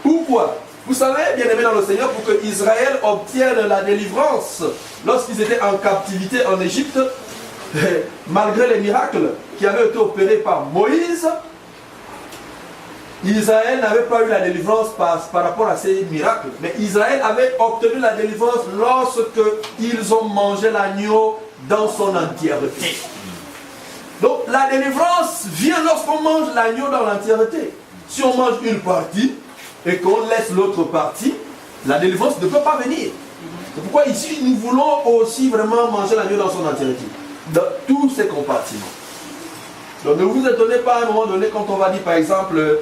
S2: Pourquoi? Vous savez, bien aimé dans le Seigneur, pour que Israël obtienne la délivrance lorsqu'ils étaient en captivité en Égypte, malgré les miracles qui avaient été opérés par Moïse, Israël n'avait pas eu la délivrance par rapport à ces miracles. Mais Israël avait obtenu la délivrance lorsqu'ils ont mangé l'agneau dans son entièreté. Donc la délivrance vient lorsqu'on mange l'agneau dans l'entièreté. Si on mange une partie, et qu'on laisse l'autre partie, la délivrance ne peut pas venir. C'est pourquoi ici, nous voulons aussi vraiment manger l'agneau dans son entièreté, dans tous ses compartiments. Donc ne vous étonnez pas à un moment donné quand on va dire par exemple,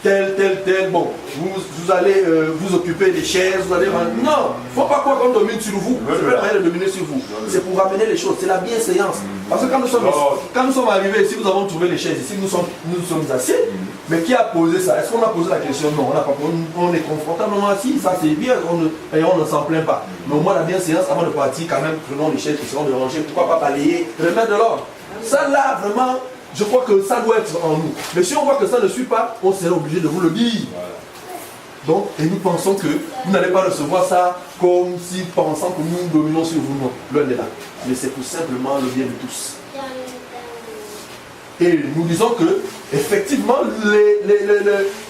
S2: tel, bon, vous allez vous occuper des chaises, vous allez... Non, il ne faut pas croire qu'on domine sur vous, c'est pas le moyen de dominer sur vous, c'est pour ramener les choses, c'est la bienséance. Parce que quand nous sommes arrivés ici, nous avons trouvé les chaises ici, nous sommes assis, mais qui a posé ça? Est-ce qu'on a posé la question? Non, on n'a pas posé, on est confortablement assis, ça c'est bien, et on ne s'en plaint pas. Mais au moins la bienséance, avant de partir, quand même, prenons les chaises qui seront dérangées, pourquoi pas balayer, remettre de l'ordre. Ça là, vraiment, je crois que ça doit être en nous. Mais si on voit que ça ne suit pas, on sera obligé de vous le dire. Donc, et nous pensons que vous n'allez pas recevoir ça comme si pensant que nous dominons sur vous. Non, loin de là. Mais c'est tout simplement le bien de tous. Et nous disons que, effectivement,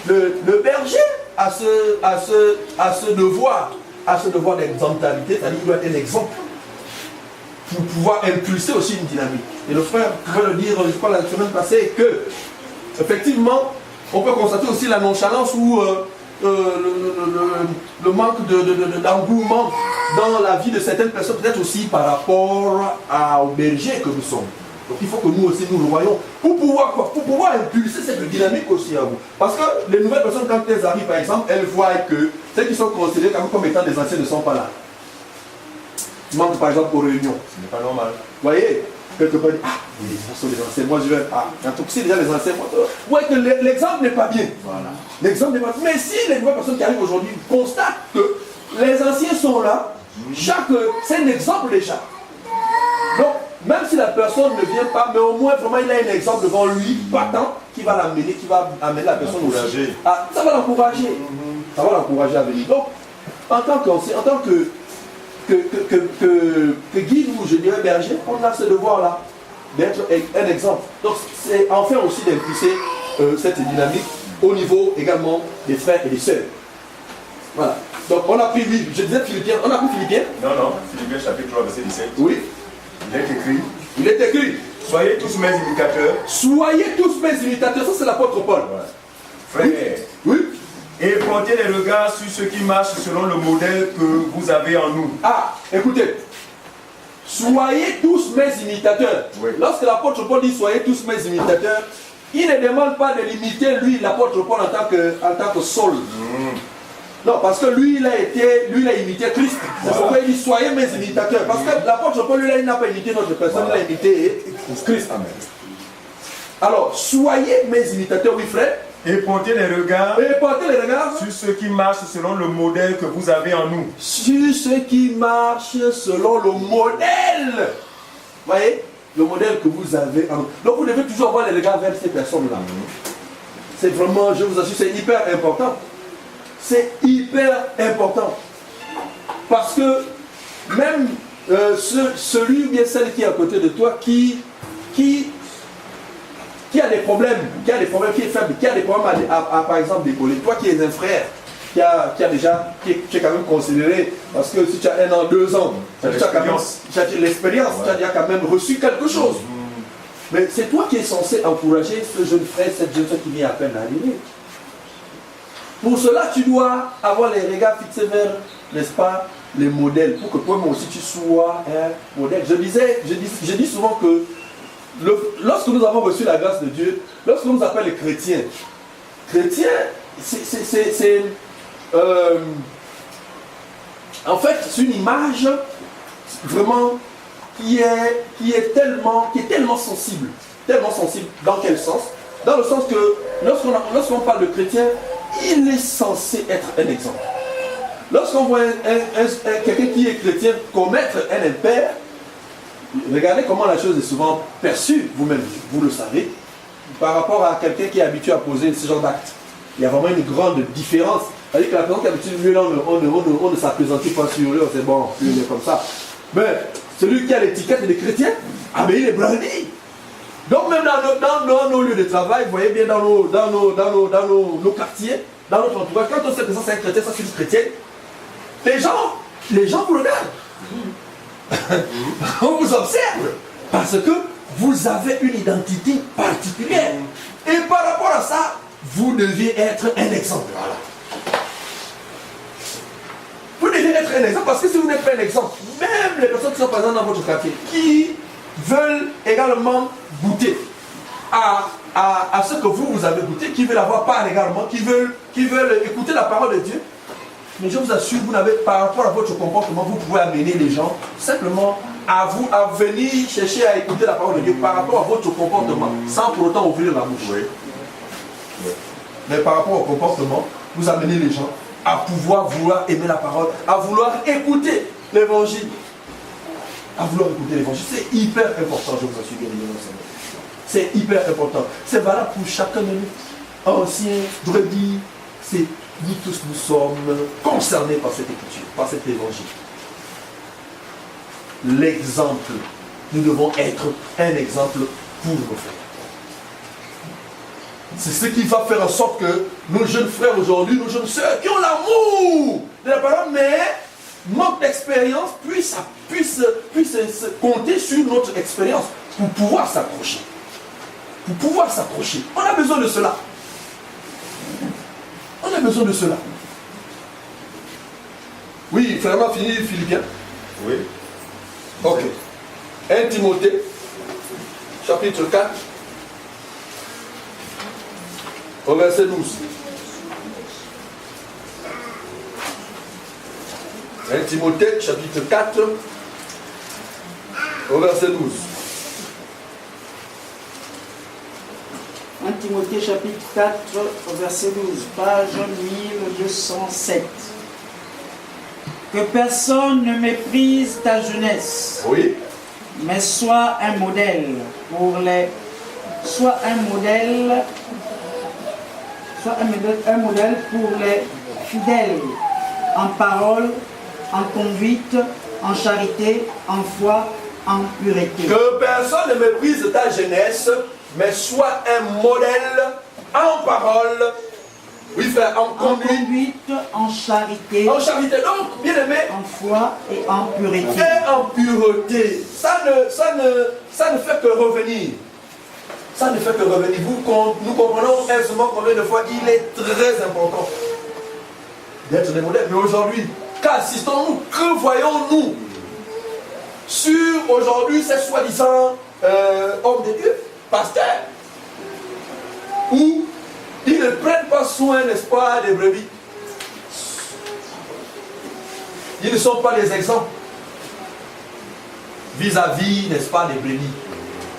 S2: le berger a ce devoir d'exemplarité, c'est-à-dire qu'il doit être un exemple pour pouvoir impulser aussi une dynamique. Et le frère pouvait le dire, je crois, la semaine passée, que, effectivement, on peut constater aussi la nonchalance ou le manque d'engouement dans la vie de certaines personnes, peut-être aussi par rapport au berger que nous sommes. Donc il faut que nous aussi nous le voyons pour pouvoir impulser cette dynamique aussi à vous. Parce que les nouvelles personnes, quand elles arrivent par exemple, elles voient que ceux qui sont considérés comme étant des anciens ne sont pas là. Ils manquent par exemple aux réunions.
S5: Ce n'est pas normal.
S2: Vous voyez, quelque part, ce sont des anciens, moi je vais, en tout cas c'est déjà les anciens. Vous voyez que l'exemple n'est pas bien.
S5: Voilà.
S2: L'exemple n'est pas bien. Mais si les nouvelles personnes qui arrivent aujourd'hui constatent que les anciens sont là, c'est un exemple déjà. Donc, même si la personne ne vient pas, mais au moins vraiment il a un exemple devant lui, battant, qui va l'amener, qui va amener la personne aussi. Ça va l'encourager. Ça va l'encourager à venir. Donc, en tant que guide ou je dirais berger, on a ce devoir-là d'être un exemple. Donc, c'est enfin aussi d'impulser cette dynamique au niveau également des frères et des sœurs. Voilà. Donc, on a pris, je disais Philippiens, on a pris Philippiens.
S5: Non, Philippiens chapitre 3, verset 17.
S2: Oui. Il est écrit.
S5: Soyez tous mes imitateurs.
S2: Soyez tous mes imitateurs. Ça, c'est l'apôtre Paul.
S5: Frère.
S2: Oui.
S5: Et portez les regards sur ceux qui marchent selon le modèle que vous avez en nous.
S2: Écoutez. Soyez tous mes imitateurs.
S5: Oui.
S2: Lorsque l'apôtre Paul dit soyez tous mes imitateurs, il ne demande pas de l'imiter, lui, l'apôtre Paul, en tant que Saul. Non, parce que lui, il a imité Christ. C'est pourquoi il dit soyez mes imitateurs. Parce que l'apôtre Paul, lui, il n'a pas imité notre personne, il a imité Christ. Amen. Alors, soyez mes imitateurs, oui, frère.
S5: Et portez les regards
S2: sur
S5: ceux qui marchent selon le modèle que vous avez en nous.
S2: Sur ceux qui marchent selon le modèle. Vous voyez? Le modèle que vous avez en nous. Donc, vous devez toujours avoir les regards vers ces personnes-là. C'est vraiment, je vous assure, c'est hyper important. C'est hyper important. Parce que même celui ou bien celle qui est à côté de toi, qui a des problèmes, qui est faible, qui a des problèmes par exemple d'épauler, toi qui es un frère, qui est quand même considéré, parce que si tu as 1 an, 2 ans, tu as l'expérience, tu as déjà quand même reçu quelque chose. Mais c'est toi qui es censé encourager ce jeune frère, cette jeune soeur qui vient à peine d'arriver. Pour cela, tu dois avoir les regards fixés vers, n'est-ce pas, les modèles, pour que toi-même aussi tu sois un modèle. Je dis souvent que lorsque nous avons reçu la grâce de Dieu, lorsque nous appelle les chrétiens, c'est en fait c'est une image vraiment qui est tellement sensible. Tellement sensible. Dans quel sens? Dans le sens que lorsqu'on parle de chrétien, il est censé être un exemple. Lorsqu'on voit quelqu'un qui est chrétien commettre un impair, regardez comment la chose est souvent perçue, vous-même, vous le savez, par rapport à quelqu'un qui est habitué à poser ce genre d'acte. Il y a vraiment une grande différence. C'est-à-dire que la personne qui est habituée, lui, on ne s'appesantit pas sur lui, c'est bon, il est comme ça. Mais celui qui a l'étiquette des chrétiens, mais il est brandi. Donc même dans nos lieux de travail, vous voyez bien dans nos quartiers, dans notre entourage, quand on sait que ça c'est un chrétien, ça c'est une chrétienne, les gens vous regardent. On vous observe. Parce que vous avez une identité particulière. Et par rapport à ça, vous deviez être un exemple. Voilà. Vous devez être un exemple parce que si vous n'êtes pas un exemple, même les personnes qui sont présentes dans votre quartier, qui veulent également goûter à ce que vous avez goûté, qui veulent avoir part également, qui veulent écouter la parole de Dieu. Mais je vous assure, vous n'avez, par rapport à votre comportement, vous pouvez amener les gens simplement à venir chercher à écouter la parole de Dieu par rapport à votre comportement, sans pour autant ouvrir la bouche. Oui. Mais par rapport au comportement, vous amenez les gens à pouvoir vouloir aimer la parole, à vouloir écouter l'évangile. à vouloir écouter l'évangile. C'est hyper important, je vous assure, bien évidemment. C'est hyper important. C'est valable pour chacun de nous. Anciens, brebis, nous tous nous sommes concernés par cette écriture, par cet évangile. L'exemple, nous devons être un exemple pour nos frères. C'est ce qui va faire en sorte que nos jeunes frères aujourd'hui, nos jeunes sœurs qui ont l'amour de la parole, mais manque d'expérience, puissent compter sur notre expérience pour pouvoir s'approcher. Pour pouvoir s'approcher. On a besoin de cela. On a besoin de cela. Oui, vraiment fini Philippiens.
S4: Oui.
S2: Ok. 1 Timothée, chapitre 4, au verset 12. 1 Timothée, chapitre 4, au verset 12.
S3: 1 Timothée chapitre 4, verset 12, page 1207. Que personne ne méprise ta jeunesse,
S2: Oui.
S3: mais sois un modèle pour les fidèles en parole, en conduite, en charité, en foi, en pureté.
S2: Que personne ne méprise ta jeunesse, mais sois un modèle en parole, oui, frère, en conduite,
S3: en charité,
S2: en charité. Donc, bien aimé,
S3: en foi et en pureté.
S2: et en pureté. Ça ne fait que revenir. Ça ne fait que revenir. Nous comprenons aisément combien de fois il est très important d'être des modèles. Mais aujourd'hui, qu'assistons-nous? Que voyons-nous sur aujourd'hui ces soi-disant hommes de Dieu, pasteurs, où ils ne prennent pas soin, n'est-ce pas, des brebis? Ils ne sont pas des exemples vis-à-vis, n'est-ce pas, des brebis.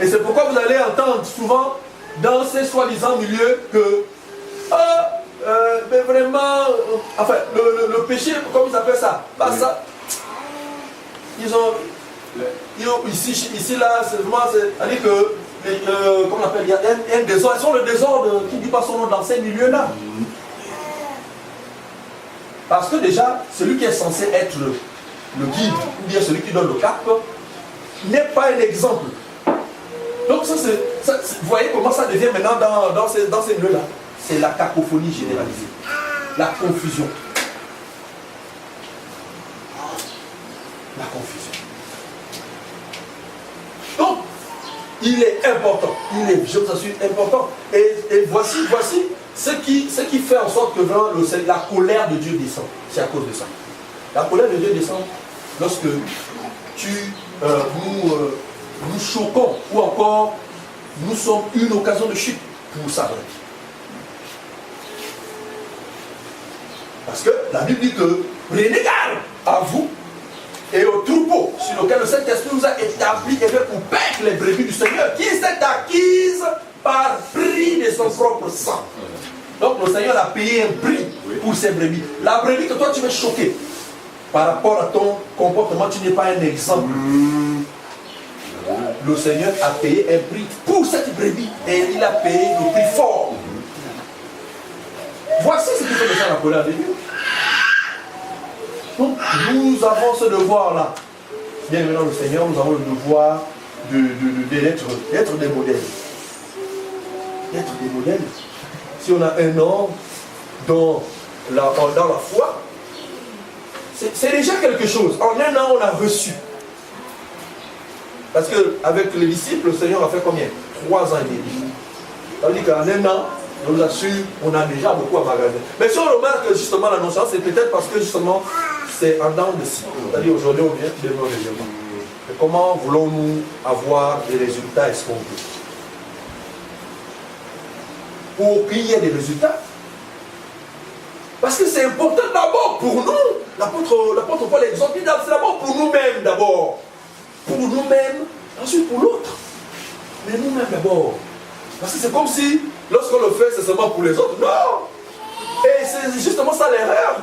S2: Et c'est pourquoi vous allez entendre souvent dans ces soi-disant milieux que mais vraiment, enfin, le péché, comment ils appellent ça? Bah, oui. Ça, ils ont ici là, c'est vraiment, c'est-à-dire que, comment on appelle, il y a un désordre, ils sont le désordre qui dit pas son nom dans ces milieux-là. Parce que déjà, celui qui est censé être le guide, ou bien celui qui donne le cap, n'est pas un exemple. Donc ça, vous voyez comment ça devient maintenant dans ces milieux-là. C'est la cacophonie généralisée, la confusion. La confusion. Donc, il est important, je vous assure, important. Et voici ce qui fait en sorte que la colère de Dieu descend. C'est à cause de ça. La colère de Dieu descend lorsque nous choquons, ou encore nous sommes une occasion de chute pour ça. Parce que la Bible dit que prenez garde à vous et au troupeau sur lequel le Saint-Esprit vous a établi et fait pour paître les brebis du Seigneur, qui s'est acquise par prix de son propre sang. Donc le Seigneur a payé un prix pour ces brebis. La brebis que toi tu veux choquer par rapport à ton comportement, tu n'es pas un exemple. Le Seigneur a payé un prix pour cette brebis et il a payé le prix fort. Voici ce qui fait descendre la colère de Dieu. Donc, nous avons ce devoir-là. Bien évidemment, le Seigneur, nous avons le devoir d'être des modèles. D'être des modèles. Si on a un homme dans la foi, c'est déjà quelque chose. En un an, on a reçu. Parce qu'avec les disciples, le Seigneur a fait combien? 3 ans et demi. Ça veut dire qu'en un an, je vous assure, on a déjà beaucoup à magasiner. Mais si on remarque justement la nonchalance, c'est peut-être parce que justement, c'est en dents de cycle. C'est-à-dire aujourd'hui, on vient, demain, on vient. Mais comment voulons-nous avoir des résultats escomptés? Pour qu'il y ait des résultats. Parce que c'est important d'abord pour nous. L'apôtre Paul l'exemple, c'est d'abord pour nous-mêmes d'abord. Pour nous-mêmes, ensuite pour l'autre. Mais nous-mêmes d'abord. Parce que c'est comme si, lorsqu'on le fait, c'est seulement pour les autres. Non! Et c'est justement ça l'erreur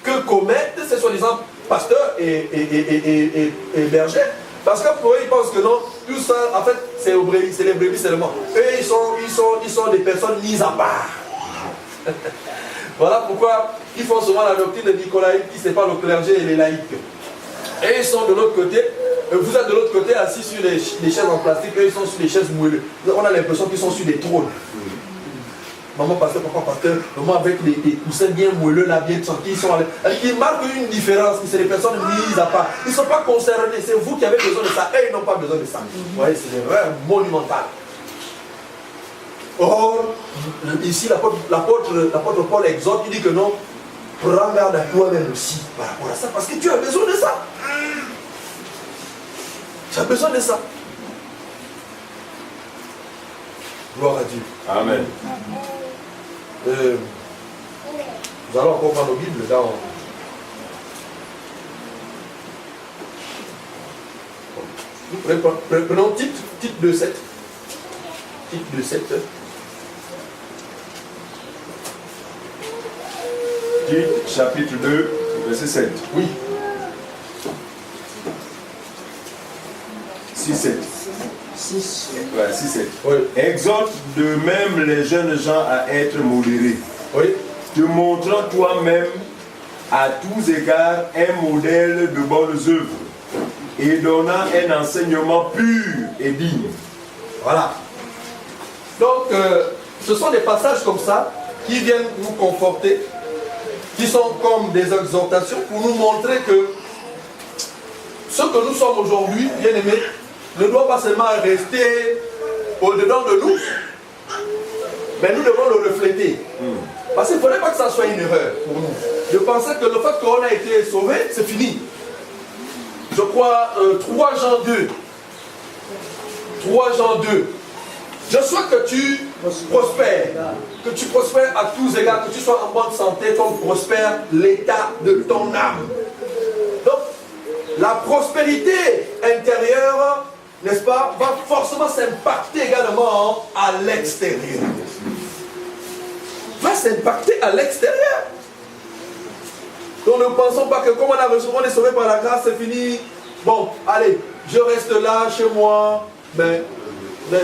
S2: que commettent ces soi-disant pasteurs et bergers. Parce que pour eux, ils pensent que non, tout ça, en fait, c'est les brebis seulement. Eux, ils sont des personnes mises à part. Voilà pourquoi ils font souvent la doctrine de Nicolaïde qui sépare le clergé et les laïcs. Et ils sont de l'autre côté, vous êtes de l'autre côté assis sur des chaises en plastique, eux ils sont sur des chaises moelleuses. On a l'impression qu'ils sont sur des trônes. Maman pasteur, papa pasteur, maman avec des coussins bien moelleux, là, bien tranquilles, ils marquent une différence, que c'est des personnes mises à part. Ils ne sont pas concernés, c'est vous qui avez besoin de ça, et ils n'ont pas besoin de ça. Vous voyez, c'est vraiment monumental. Or, ici, l'apôtre Paul exhorte, il dit que non, prends garde à toi-même aussi par rapport à ça, parce que tu as besoin de ça. Tu as besoin de ça. Gloire à Dieu.
S4: Amen.
S2: Nous allons encore prendre nos Bibles dans... Prenons titre 2.7. Titre 2.7.
S4: Tite, chapitre 2, verset 7.
S2: Oui.
S4: 6-7.
S3: 6.
S4: Ouais, 6-7.
S2: Oui.
S4: Exhorte de même les jeunes gens à être modérés,
S2: Oui.
S4: te montrant toi-même à tous égards un modèle de bonnes œuvres et donnant un enseignement pur et digne.
S2: Voilà. Donc, ce sont des passages comme ça qui viennent nous conforter, qui sont comme des exhortations pour nous montrer que ce que nous sommes aujourd'hui, bien aimés, ne doit pas seulement rester au-dedans de nous, mais nous devons le refléter. Parce qu'il ne faudrait pas que ça soit une erreur pour nous. De penser que le fait qu'on a été sauvé, c'est fini. Je crois 3 Jean 2. 3 Jean 2. Je souhaite que tu prospères. Que tu prospères à tous égards, que tu sois en bonne santé, comme prospère l'état de ton âme. Donc, la prospérité intérieure, n'est-ce pas, va forcément s'impacter également à l'extérieur. Va s'impacter à l'extérieur. Donc ne pensons pas que comme on est sauvé par la grâce, c'est fini. Bon, allez, je reste là chez moi, mais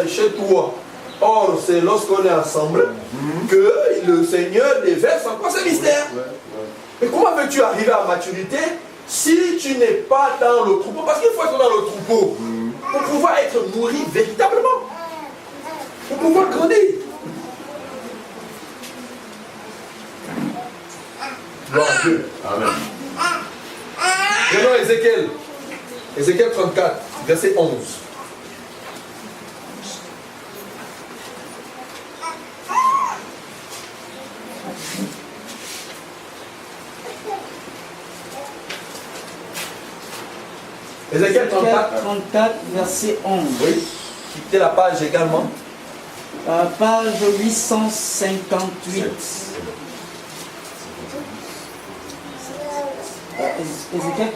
S2: chez toi. Or, c'est lorsqu'on est ensemble que le Seigneur déverse encore ses mystères. Mais comment veux-tu arriver à maturité si tu n'es pas dans le troupeau? Parce qu'il faut être dans le troupeau pour pouvoir être nourri véritablement, pour pouvoir grandir. Gloire à Dieu.
S4: Amen.
S2: Prenons Ézéchiel. Ézéchiel 34, verset 11. Ézéchiel
S3: 34, verset 11.
S2: Oui. Quittez la page également.
S3: Page 858. Ézéchiel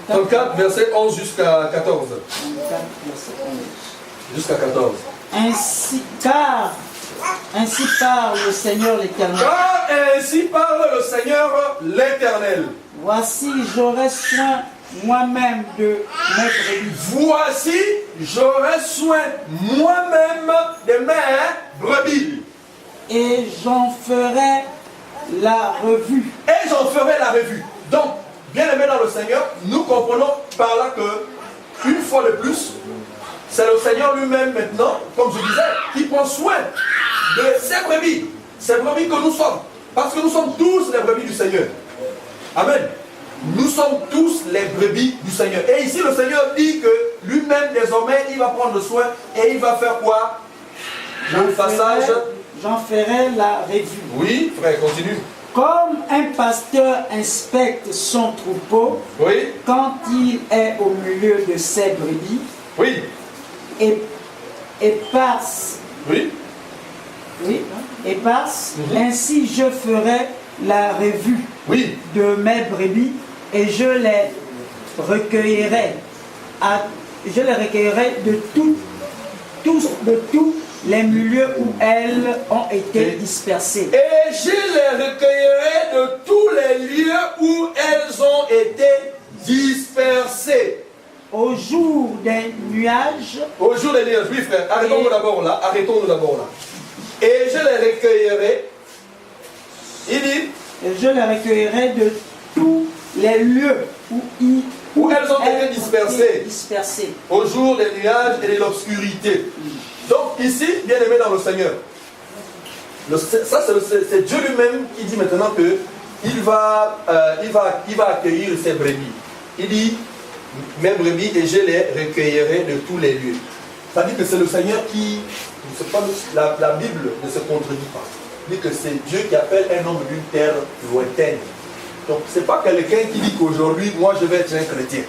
S2: 34, verset 11 jusqu'à 14.
S3: 34, verset 11.
S2: Jusqu'à 14.
S3: Ainsi parle le Seigneur l'Éternel.
S2: Car ainsi parle le Seigneur l'Éternel.
S3: Voici, j'aurai soin moi-même de mes brebis.
S2: Voici, j'aurai soin moi-même de mes brebis.
S3: Et j'en ferai la revue.
S2: Et j'en ferai la revue. Donc, bien aimé dans le Seigneur, nous comprenons par là que, une fois de plus, c'est le Seigneur lui-même maintenant, comme je disais, qui prend soin de ses brebis que nous sommes. Parce que nous sommes tous les brebis du Seigneur. Amen. Nous sommes tous les brebis du Seigneur. Et ici, le Seigneur dit que lui-même, désormais, il va prendre soin et il va faire quoi?
S3: J'en ferai la revue.
S2: Oui, frère, continue.
S3: Comme un pasteur inspecte son troupeau,
S2: Oui.
S3: quand il est au milieu de ses brebis,
S2: Oui.
S3: et passe,
S2: Oui.
S3: ainsi je ferai la revue
S2: Oui.
S3: de mes brebis et je les recueillerai de tous les milieux où elles ont été dispersées.
S2: Et je les recueillerai de tous les lieux où elles ont été dispersées.
S3: Au jour des nuages.
S2: Au jour des nuages, oui frère, arrêtons-nous d'abord là, Et je les recueillerai. Il dit,
S3: Et je les recueillerai de tous les lieux où
S2: elles ont été
S3: dispersées.
S2: Au jour des nuages et de l'obscurité. Donc ici, bien aimé dans le Seigneur, c'est Dieu lui-même qui dit maintenant que il va accueillir ses brebis. Il dit, mes brebis et je les recueillerai de tous les lieux. Ça dit que c'est le Seigneur qui, la Bible ne se contredit pas. Il dit que c'est Dieu qui appelle un homme d'une terre lointaine. Donc ce n'est pas quelqu'un qui dit qu'aujourd'hui, moi je vais être un chrétien.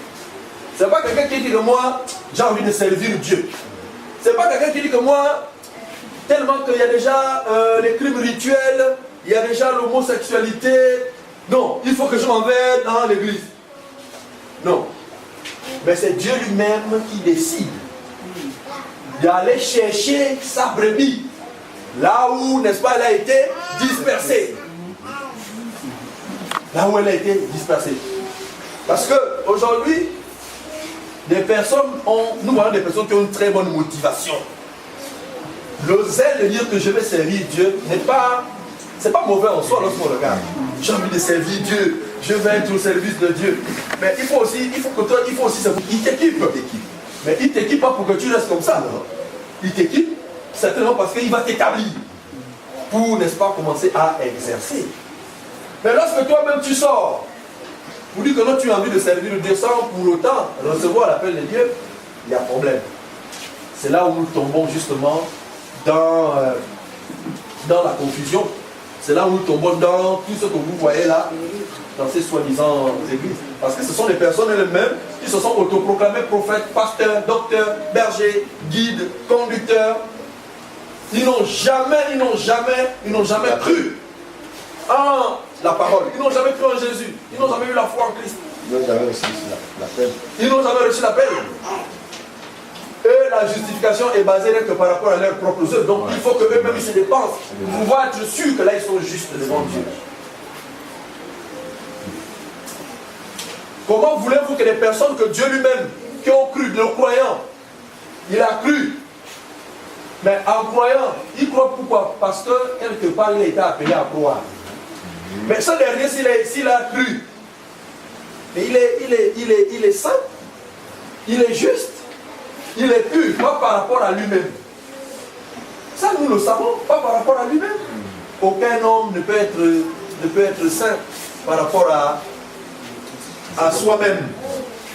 S2: Ce n'est pas quelqu'un qui dit que moi, j'ai envie de servir Dieu. Ce n'est pas quelqu'un qui dit que moi, tellement qu'il y a déjà les crimes rituels, il y a déjà l'homosexualité. Non, il faut que je m'en vais dans l'église. Non. Mais c'est Dieu lui-même qui décide d'aller chercher sa brebis là où, n'est-ce pas, elle a été dispersée. Là où elle a été dispersée. Parce qu'aujourd'hui, nous voyons des personnes qui ont une très bonne motivation. Le zèle de dire que je vais servir Dieu c'est pas mauvais en soi lorsqu'on regarde. J'ai envie de servir Dieu, je vais être au service de Dieu. Mais il faut aussi il t'équipe. Mais il t'équipe pas pour que tu restes comme ça. Non? Il t'équipe certainement parce qu'il va t'établir pour, n'est-ce pas, commencer à exercer. Mais lorsque toi-même tu sors pour dire que non, tu as envie de servir Dieu sans pour autant recevoir l'appel de Dieu, il y a problème. C'est là où nous tombons justement dans la confusion. C'est là où nous tombons dans tout ce que vous voyez là, dans ces soi-disant églises. Parce que ce sont des personnes elles-mêmes qui se sont autoproclamées prophètes, pasteurs, docteurs, bergers, guides, conducteurs. Ils n'ont jamais cru en la parole. Ils n'ont jamais cru en Jésus. Ils n'ont jamais eu la foi en Christ.
S6: Ils n'ont jamais reçu l'appel.
S2: Ils n'ont jamais reçu l'appel. Et la justification est basée que par rapport à leurs propres œuvres. Donc il faut qu'eux-mêmes ils se dépensent pour pouvoir être sûrs que là ils sont justes devant Dieu. Comment voulez-vous que les personnes que Dieu lui-même, qui ont cru, le croyant, il a cru, mais en croyant, il croit pourquoi? Parce que quelque part il a été appelé à croire. Mais ce dernier, s'il a cru, et il est saint, il est juste, il est pur, pas par rapport à lui-même. Ça, nous le savons, pas par rapport à lui-même. Aucun homme ne peut être saint par rapport à soi-même,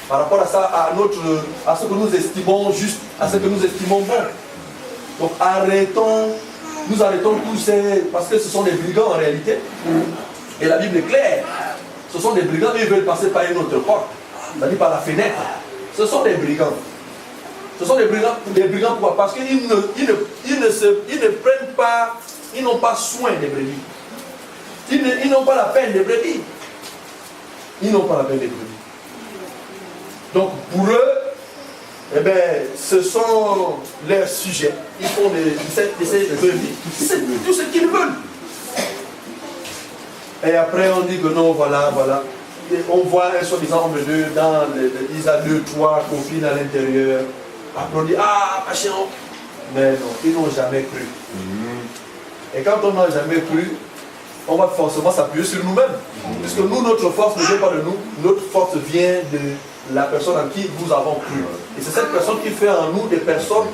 S2: par rapport à ça, à ce que nous estimons juste, à ce que nous estimons bon. Donc nous arrêtons tous ces... Parce que ce sont des brigands en réalité. Et la Bible est claire. Ce sont des brigands, ils veulent passer par une autre porte. C'est-à-dire par la fenêtre. Ce sont des brigands. Ce sont des brigands pourquoi? Parce qu'ils ne prennent pas, ils n'ont pas soin des brebis. Ils n'ont pas la peine des brebis. Ils n'ont pas la peine des brebis. Donc pour eux, eh bien, ce sont leurs sujets. Ils font des brebis. C'est tout ce qu'ils veulent. Et après on dit que non, voilà. Et on voit un soi-disant homme deux dans ils ont 2, 3 copines à l'intérieur. Après on dit, ah, machin. Mais non, ils n'ont jamais cru. Et quand on n'a jamais cru, on va forcément s'appuyer sur nous-mêmes. Puisque nous, notre force ne vient pas de nous, notre force vient de la personne en qui nous avons cru. Et c'est cette personne qui fait en nous des personnes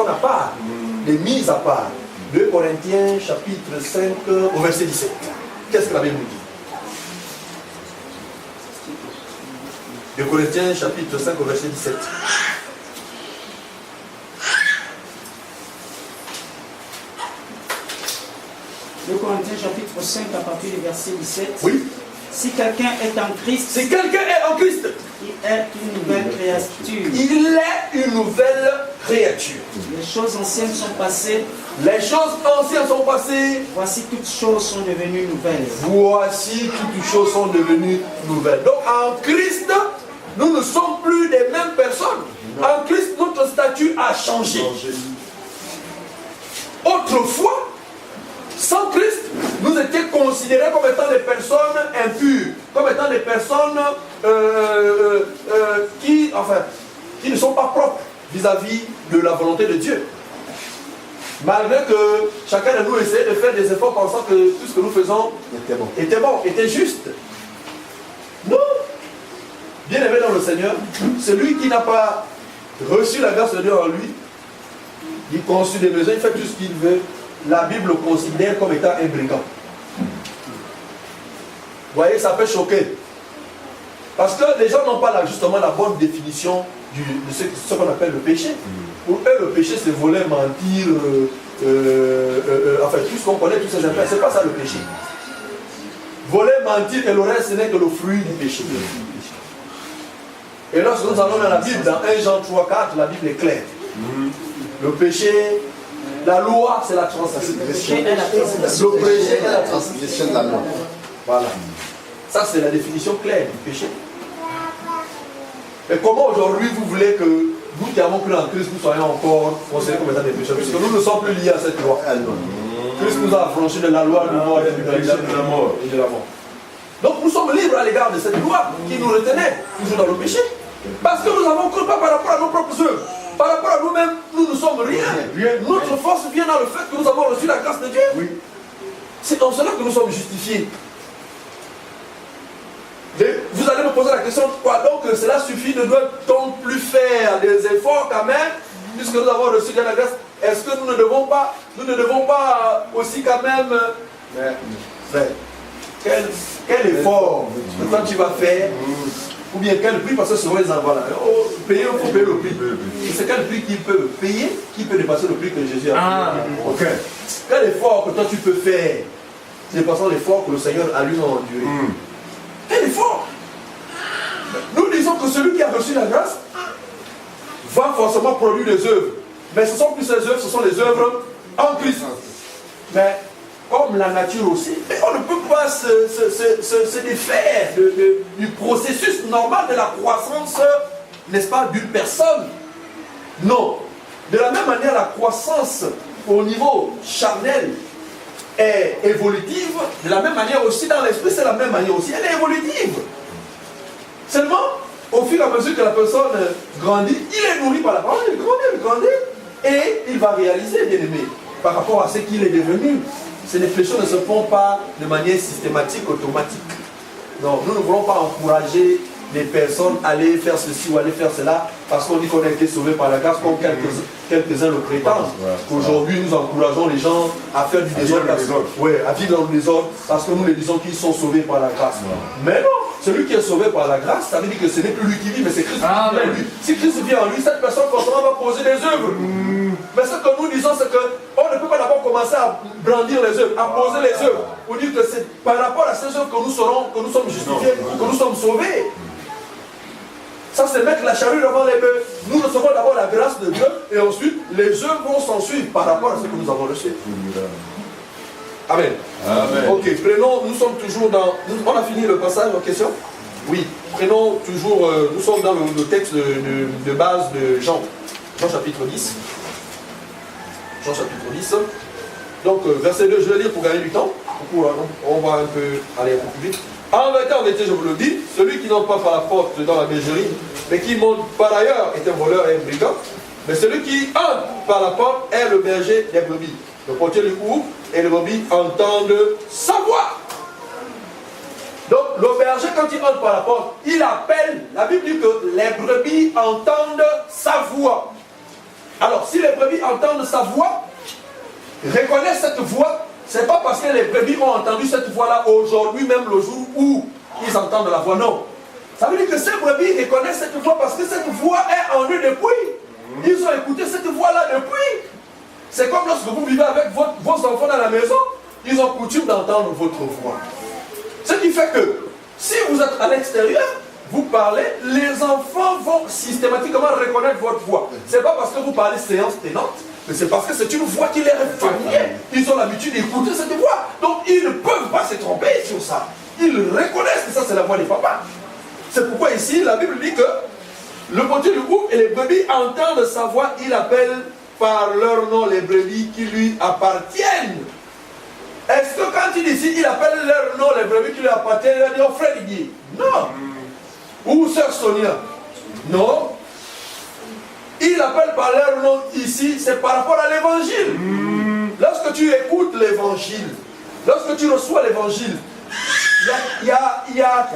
S2: à part, des mises à part. 2 Corinthiens chapitre 5 au verset 17. Qu'est-ce que la Bible nous dit? 2 Corinthiens chapitre 5 au verset 17.
S3: 2 Corinthiens chapitre 5 à partir du verset 17.
S2: Oui.
S3: Si quelqu'un est en Christ,
S2: Si quelqu'un est en Christ,
S3: il est une nouvelle créature.
S2: il est une nouvelle créature.
S3: Les choses anciennes sont passées,
S2: Les choses anciennes sont passées.
S3: voici toutes choses sont devenues nouvelles.
S2: Voici toutes choses sont devenues nouvelles. Donc en Christ, nous ne sommes plus les mêmes personnes. En Christ, notre statut a changé. Autrefois, sans Christ, nous étions considérés comme étant des personnes impures, comme étant des personnes qui ne sont pas propres vis-à-vis de la volonté de Dieu. Malgré que chacun de nous essaie de faire des efforts pensant que tout ce que nous faisons était bon, était juste. Non. Bien aimé dans le Seigneur, celui qui n'a pas reçu la grâce de Dieu en lui, il conçut des besoins, il fait tout ce qu'il veut. La Bible le considère comme étant un brigand. Vous voyez, ça peut choquer. Parce que les gens n'ont pas justement la bonne définition de ce qu'on appelle le péché. Pour eux, le péché, c'est voler, mentir, enfin, tout ce qu'on connaît, tous ces affaires. C'est pas ça le péché. Voler, mentir et le reste, ce n'est que le fruit du péché. Et lorsque nous allons dans la Bible, dans 1 Jean 3, 4, la Bible est claire. Le péché, la loi, c'est la transgression. Le péché est la transgression de la loi. Voilà. Ça, c'est la définition claire du péché. Mais comment aujourd'hui vous voulez que nous qui avons cru en Christ, nous soyons encore considérés comme étant des pécheurs, puisque nous ne sommes plus liés à cette loi. Christ nous a affranchis de la loi, de la mort et de la mort. Donc nous sommes libres à l'égard de cette loi qui nous retenait toujours dans le péché. Parce que nous avons cru pas par rapport à nos propres œuvres. Par rapport à nous-mêmes, nous ne sommes rien. Notre force vient dans le fait que nous avons reçu la grâce de Dieu. Oui. C'est en cela que nous sommes justifiés. Et vous allez me poser la question, quoi donc cela suffit, ne doit-on plus faire des efforts quand même, puisque nous avons reçu de la grâce? Est-ce que nous ne devons pas aussi quand même faire quel effort que toi tu vas faire, ou bien quel prix, parce que souvent les envois là, payer, il faut payer le prix. C'est quel prix qu'ils peuvent payer, qui peut dépasser le prix que Jésus a payé. Quel effort que toi tu peux faire, dépassant l'effort que le Seigneur a lui enduré. Quel effort! Nous disons que celui qui a reçu la grâce va forcément produire des œuvres. Mais ce ne sont plus ces œuvres, ce sont les œuvres en Christ. Mais comme la nature aussi, on ne peut pas se défaire du processus normal de la croissance, n'est-ce pas, d'une personne. Non. De la même manière, la croissance au niveau charnel est évolutive, de la même manière aussi dans l'esprit, c'est la même manière aussi, elle est évolutive. Seulement, au fur et à mesure que la personne grandit, il est nourri par la parole, il grandit, et il va réaliser, bien aimé, par rapport à ce qu'il est devenu. Les choses ne se font pas de manière systématique, automatique. Non, nous ne voulons pas encourager les personnes à aller faire ceci ou aller faire cela parce qu'on dit qu'on a été sauvé par la grâce, comme quelques-uns le prétendent. Aujourd'hui, nous encourageons les gens à faire du désordre, à vivre dans le désordre, parce que nous les disons qu'ils sont sauvés par la grâce. Mais non, celui qui est sauvé par la grâce, ça veut dire que ce n'est plus lui qui vit, mais c'est Christ qui vit en lui. Si Christ vit en lui, cette personne forcément va poser des œuvres. Mais ce que nous disons, c'est qu'on ne peut pas d'abord commencer à brandir les œuvres, à poser les œuvres, pour dire que c'est par rapport à ces œuvres que nous sommes justifiés, que nous sommes sauvés. Ça, c'est mettre la charrue devant les bœufs. Nous recevons d'abord la grâce de Dieu et ensuite les œuvres vont s'en suivre par rapport à ce que nous avons reçu. Amen. Amen. Ok, prenons, nous sommes toujours dans... On a fini le passage en question? Oui. Prenons toujours, nous sommes dans le texte de base de Jean. Jean chapitre 10. Jean chapitre 10. Donc, verset 2, je vais lire pour gagner du temps. On va un peu aller un peu plus vite. En vérité, je vous le dis, celui qui n'entre pas par la porte dans la bergerie, mais qui monte par ailleurs est un voleur et un brigand. Mais celui qui entre par la porte est le berger des brebis. Le portier lui ouvre et les brebis entendent sa voix. Donc le berger, quand il entre par la porte, il appelle. La Bible dit que les brebis entendent sa voix. Alors si les brebis entendent sa voix, reconnaissent cette voix, c'est pas parce que les brebis ont entendu cette voix-là aujourd'hui, même le jour où ils entendent la voix, non. Ça veut dire que ces brebis reconnaissent cette voix parce que cette voix est en eux depuis. Ils ont écouté cette voix-là depuis. C'est comme lorsque vous vivez avec vos enfants dans la maison, ils ont coutume d'entendre votre voix. Ce qui fait que, si vous êtes à l'extérieur, vous parlez, les enfants vont systématiquement reconnaître votre voix. Ce n'est pas parce que vous parlez séance tenante, mais c'est parce que c'est une voix qui leur est familière. Ils ont l'habitude d'écouter cette voix. Donc ils ne peuvent pas se tromper sur ça. Ils reconnaissent que ça c'est la voix des papas. C'est pourquoi ici la Bible dit que le portier lui ouvre et les brebis entendent sa voix. Il appelle par leur nom les brebis qui lui appartiennent. Est-ce que quand il dit ici, il appelle leur nom les brebis qui lui appartiennent, il va dire oh frère Didier? Non. Ou sœur Sonia? Non. il appelle par leur nom ici, c'est par rapport à l'évangile. Lorsque tu écoutes l'évangile, lorsque tu reçois l'évangile, il y a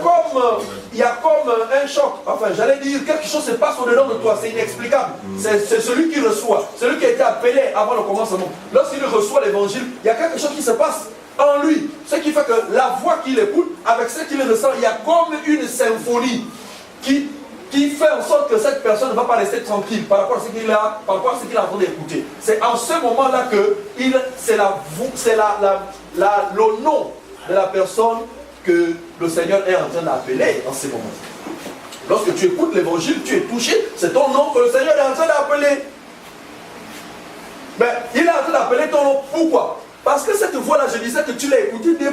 S2: comme un choc. Enfin, j'allais dire, quelque chose se passe au-dedans de toi, c'est inexplicable. C'est celui qui reçoit, celui qui a été appelé avant le commencement. Lorsqu'il reçoit l'évangile, il y a quelque chose qui se passe en lui. Ce qui fait que la voix qu'il écoute, avec ce qu'il ressent, il y a comme une symphonie qui fait en sorte que cette personne ne va pas rester tranquille par rapport à ce qu'il a, par rapport à ce qu'il est en train d'écouter. C'est en ce moment-là que c'est le nom de la personne que le Seigneur est en train d'appeler en ce moment. Lorsque tu écoutes l'évangile, tu es touché, c'est ton nom que le Seigneur est en train d'appeler. Mais il est en train d'appeler ton nom. Pourquoi? Parce que cette voix-là, je disais que tu l'as écoutée depuis.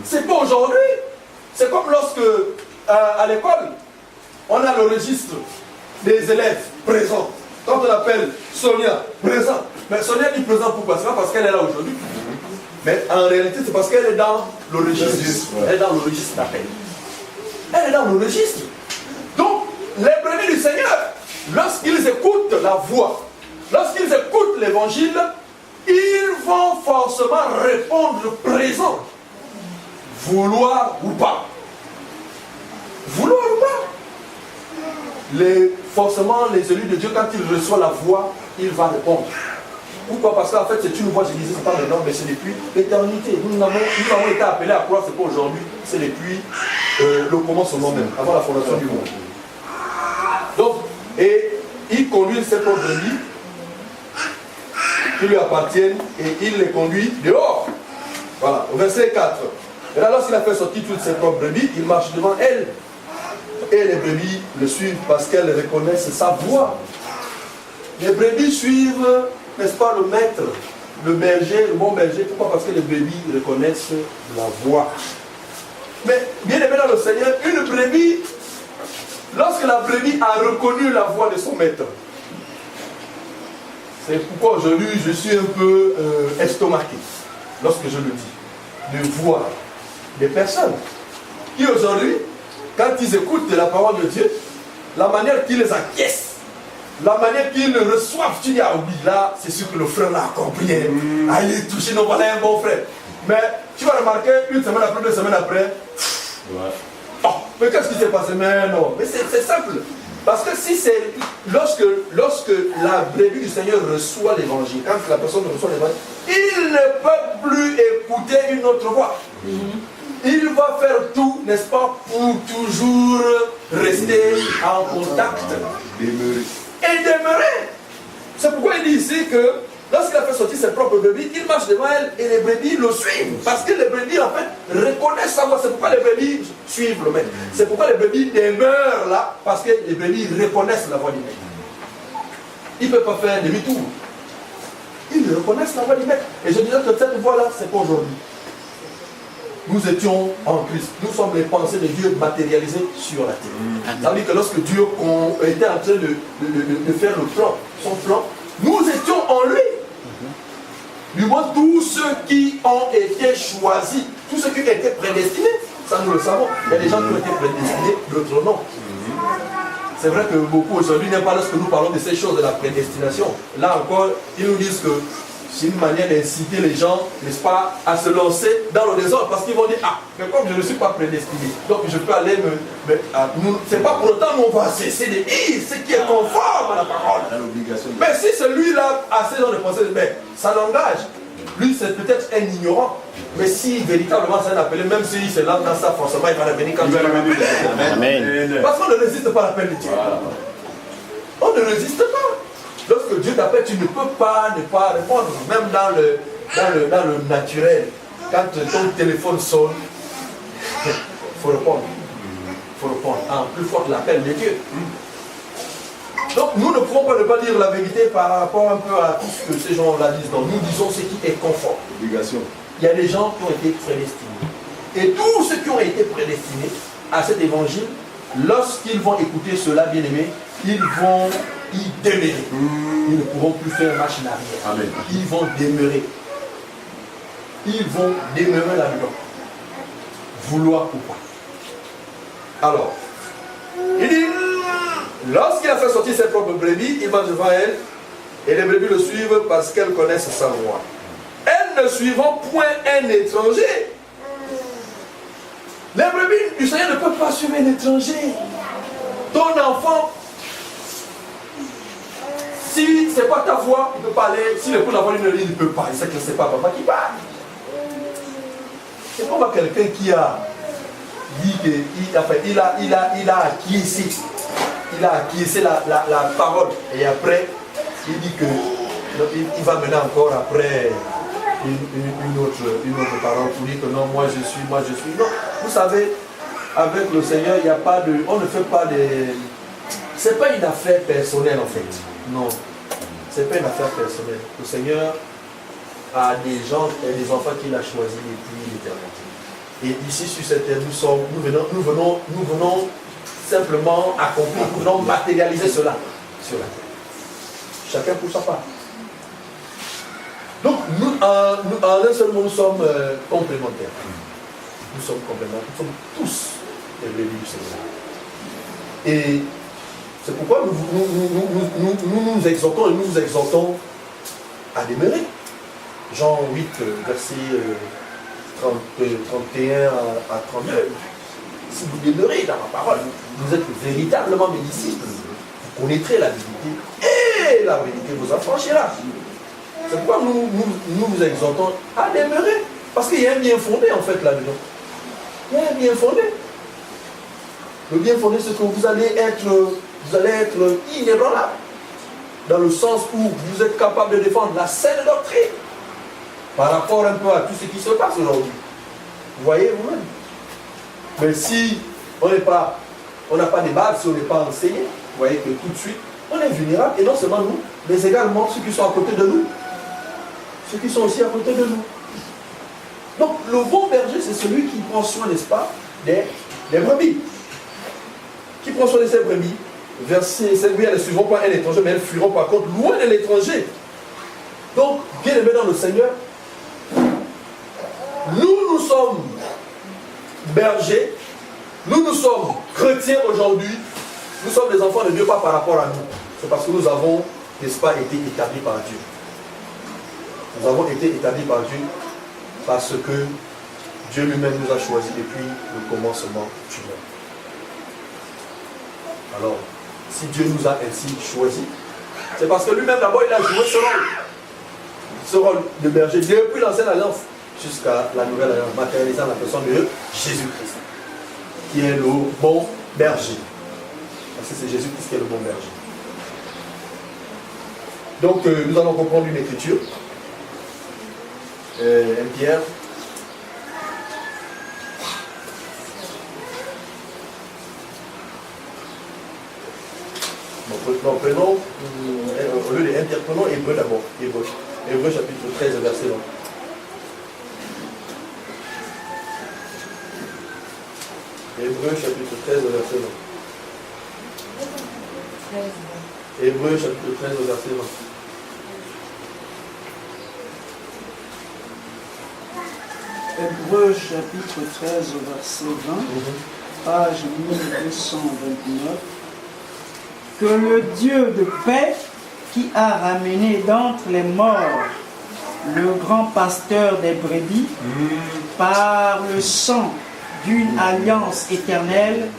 S2: C'est pas aujourd'hui. C'est comme lorsque, à l'école, on a le registre des élèves présents. Quand on appelle Sonia, présent. Mais Sonia dit présent pourquoi? C'est pas parce qu'elle est là aujourd'hui. Mais en réalité, c'est parce qu'elle est dans le registre. Elle est dans le registre d'appel. Elle est dans le registre. Donc, les brebis du Seigneur, lorsqu'ils écoutent la voix, lorsqu'ils écoutent l'évangile, ils vont forcément répondre présent. Vouloir ou pas. Vouloir ou pas. Forcément, les élus de Dieu, quand ils reçoivent la voix, il va répondre. Pourquoi? Parce qu'en fait, c'est une voix, je disais, c'est pas maintenant, mais c'est depuis l'éternité. Nous avons été appelés à croire, c'est pas aujourd'hui, c'est depuis le commencement même, avant la fondation du monde. Donc, et il conduit ses propres brebis qui lui appartiennent et il les conduit dehors. Voilà, au verset 4. Et là, lorsqu'il a fait sortir toutes ses propres brebis, il marche devant elles. Et les brebis le suivent parce qu'elles reconnaissent sa voix. Les brebis suivent, n'est-ce pas, le maître, le berger, le bon berger. Pourquoi? Parce que les brebis reconnaissent la voix. Mais bien aimé dans le Seigneur, une brebis, lorsque la brebis a reconnu la voix de son maître, c'est pourquoi aujourd'hui je suis un peu estomaqué lorsque je le dis, de voir des personnes qui aujourd'hui, quand ils écoutent la parole de Dieu, la manière qu'ils les acquiescent, la manière qu'ils le reçoivent, tu dis, ah oui, là, c'est sûr que le frère l'a compris. Ah, il est touché, non, voilà un bon frère. Mais tu vas remarquer, une semaine après, 2 semaines après, oh, mais qu'est-ce qui s'est passé? Mais non, mais c'est simple. Parce que si c'est, lorsque la brebis du Seigneur reçoit l'évangile, quand la personne reçoit l'évangile, il ne peut plus écouter une autre voix. Il va faire tout, n'est-ce pas, pour toujours rester en contact. Et demeurer. C'est pourquoi il dit ici que lorsqu'il a fait sortir ses propres brebis, il marche devant elles et les brebis le suivent. Parce que les brebis, en fait, reconnaissent sa voix. C'est pourquoi les brebis suivent le maître. C'est pourquoi les brebis demeurent là, parce que les brebis reconnaissent la voix du maître. Ils ne peuvent pas faire demi-tour. Ils reconnaissent la voix du maître. Et je disais que cette voix-là, c'est pas aujourd'hui. Nous étions en Christ. Nous sommes les pensées de Dieu matérialisées sur la terre. Ça veut dire que lorsque Dieu était en train de faire le plan, son plan, nous étions en lui. Du moins, tous ceux qui ont été choisis, tous ceux qui ont été prédestinés, ça nous le savons. Il y a des gens qui ont été prédestinés, d'autres non. C'est vrai que beaucoup aujourd'hui n'aiment pas lorsque nous parlons de ces choses de la prédestination. Là encore, ils nous disent que c'est une manière d'inciter les gens, n'est-ce pas, à se lancer dans le désordre. Parce qu'ils vont dire, ah, mais comme je ne suis pas prédestiné, donc je peux aller me... c'est pas pour autant qu'on va cesser de dire ce qui est conforme à la parole. Mais si celui-là a ces gens de pensée, mais ça l'engage. Lui, c'est peut-être un ignorant. Mais si véritablement c'est un appelé, même s'il se lance dans ça, forcément, il va revenir quand il va revenir. Amen. Parce qu'on ne résiste pas à l'appel de Dieu. On ne résiste pas. Lorsque Dieu t'appelle, tu ne peux pas ne pas répondre. Même dans le naturel, quand ton téléphone sonne, il faut répondre. Il faut répondre. En plus fort l'appel de Dieu. Donc nous ne pouvons pas ne pas dire la vérité par rapport un peu à tout ce que ces gens-là disent. Donc nous disons ce qui est conforme. Obligation. Il y a des gens qui ont été prédestinés. Et tous ceux qui ont été prédestinés à cet évangile, lorsqu'ils vont écouter cela, bien aimé, ils vont y demeurer. Ils ne pourront plus faire marche en arrière. Amen. Ils vont demeurer. Ils vont demeurer là-dedans. Vouloir ou pas. Alors, il dit, Lorsqu'il a fait sortir ses propres brebis, il va devant elle, et les brebis le suivent parce qu'elles connaissent sa voix. Elles ne suivront point un étranger. Les brebis du Seigneur ne peuvent pas suivre un étranger. Ton enfant, si ce n'est pas ta voix, il ne peut pas aller. Si le coup d'avoir une ligne, il ne peut pas. Il sait que ce n'est pas papa qui parle. C'est comme quelqu'un qui a dit qu'il a acquiescé. Il a acquiescé la parole. Et après, il dit qu'il va mener encore après une autre parole pour dire que non, moi je suis. Non, vous savez, avec le Seigneur, il n'y a pas de. On ne fait pas de. C'est pas une affaire personnelle en fait. Non. C'est pas une affaire personnelle. Le Seigneur a des gens et des enfants qu'il a choisis depuis l'éternité. Et ici sur cette terre, nous venons simplement accomplir, nous venons matérialiser cela sur la terre. Chacun pour sa part. Donc, nous, en un seul mot, nous sommes complémentaires. Nous sommes complémentaires. Nous sommes tous les brebis du Seigneur. Et c'est pourquoi nous nous exhortons et nous vous exhortons à demeurer. Jean 8, verset 31 à 32. Si vous demeurez dans ma parole, vous êtes véritablement mes disciples. Vous connaîtrez la vérité et la vérité vous affranchira. C'est pourquoi nous vous exhortons à demeurer. Parce qu'il y a un bien fondé en fait là-dedans. Il y a un bien fondé. Le bien fondé, c'est que vous allez être inébranlable. Dans le sens où vous êtes capable de défendre la saine doctrine. Par rapport un peu à tout ce qui se passe aujourd'hui. Vous voyez vous-même. Mais si on n'a pas de base, si on n'est pas enseigné, vous voyez que tout de suite, on est vulnérable. Et non seulement nous, mais également ceux qui sont à côté de nous. Ceux qui sont aussi à côté de nous. Donc le bon berger, c'est celui qui prend soin, n'est-ce pas, des brebis. Qui prend soin de ses brebis. Verset 7, elles ne suivront pas un étranger, mais elles fuiront par contre loin de l'étranger. Donc, bien aimé dans le Seigneur, nous sommes bergers, nous sommes chrétiens aujourd'hui, nous sommes des enfants de Dieu, pas par rapport à nous. C'est parce que nous avons, n'est-ce pas, été établis par Dieu. Nous avons été établis par Dieu parce que Dieu lui-même nous a choisis depuis le commencement du monde. Alors, si Dieu nous a ainsi choisis, c'est parce que lui-même d'abord il a joué ce rôle de berger depuis l'ancienne alliance jusqu'à la nouvelle alliance, matérialisant la personne de Jésus-Christ, qui est le bon berger. Parce que c'est Jésus-Christ qui est le bon berger. Donc nous allons comprendre une écriture. 1 Pierre. Non, prenons, au lieu de 1 Pierre, prenons Hébreu d'abord. Hébreu chapitre 13, verset 1. Hébreu chapitre 13, verset 1. Hébreu chapitre 13, verset
S3: 1. Hébreu chapitre 13, verset 20, page 1229. Que le Dieu de paix, qui a ramené d'entre les morts le grand pasteur des brebis, par le sang d'une alliance éternelle,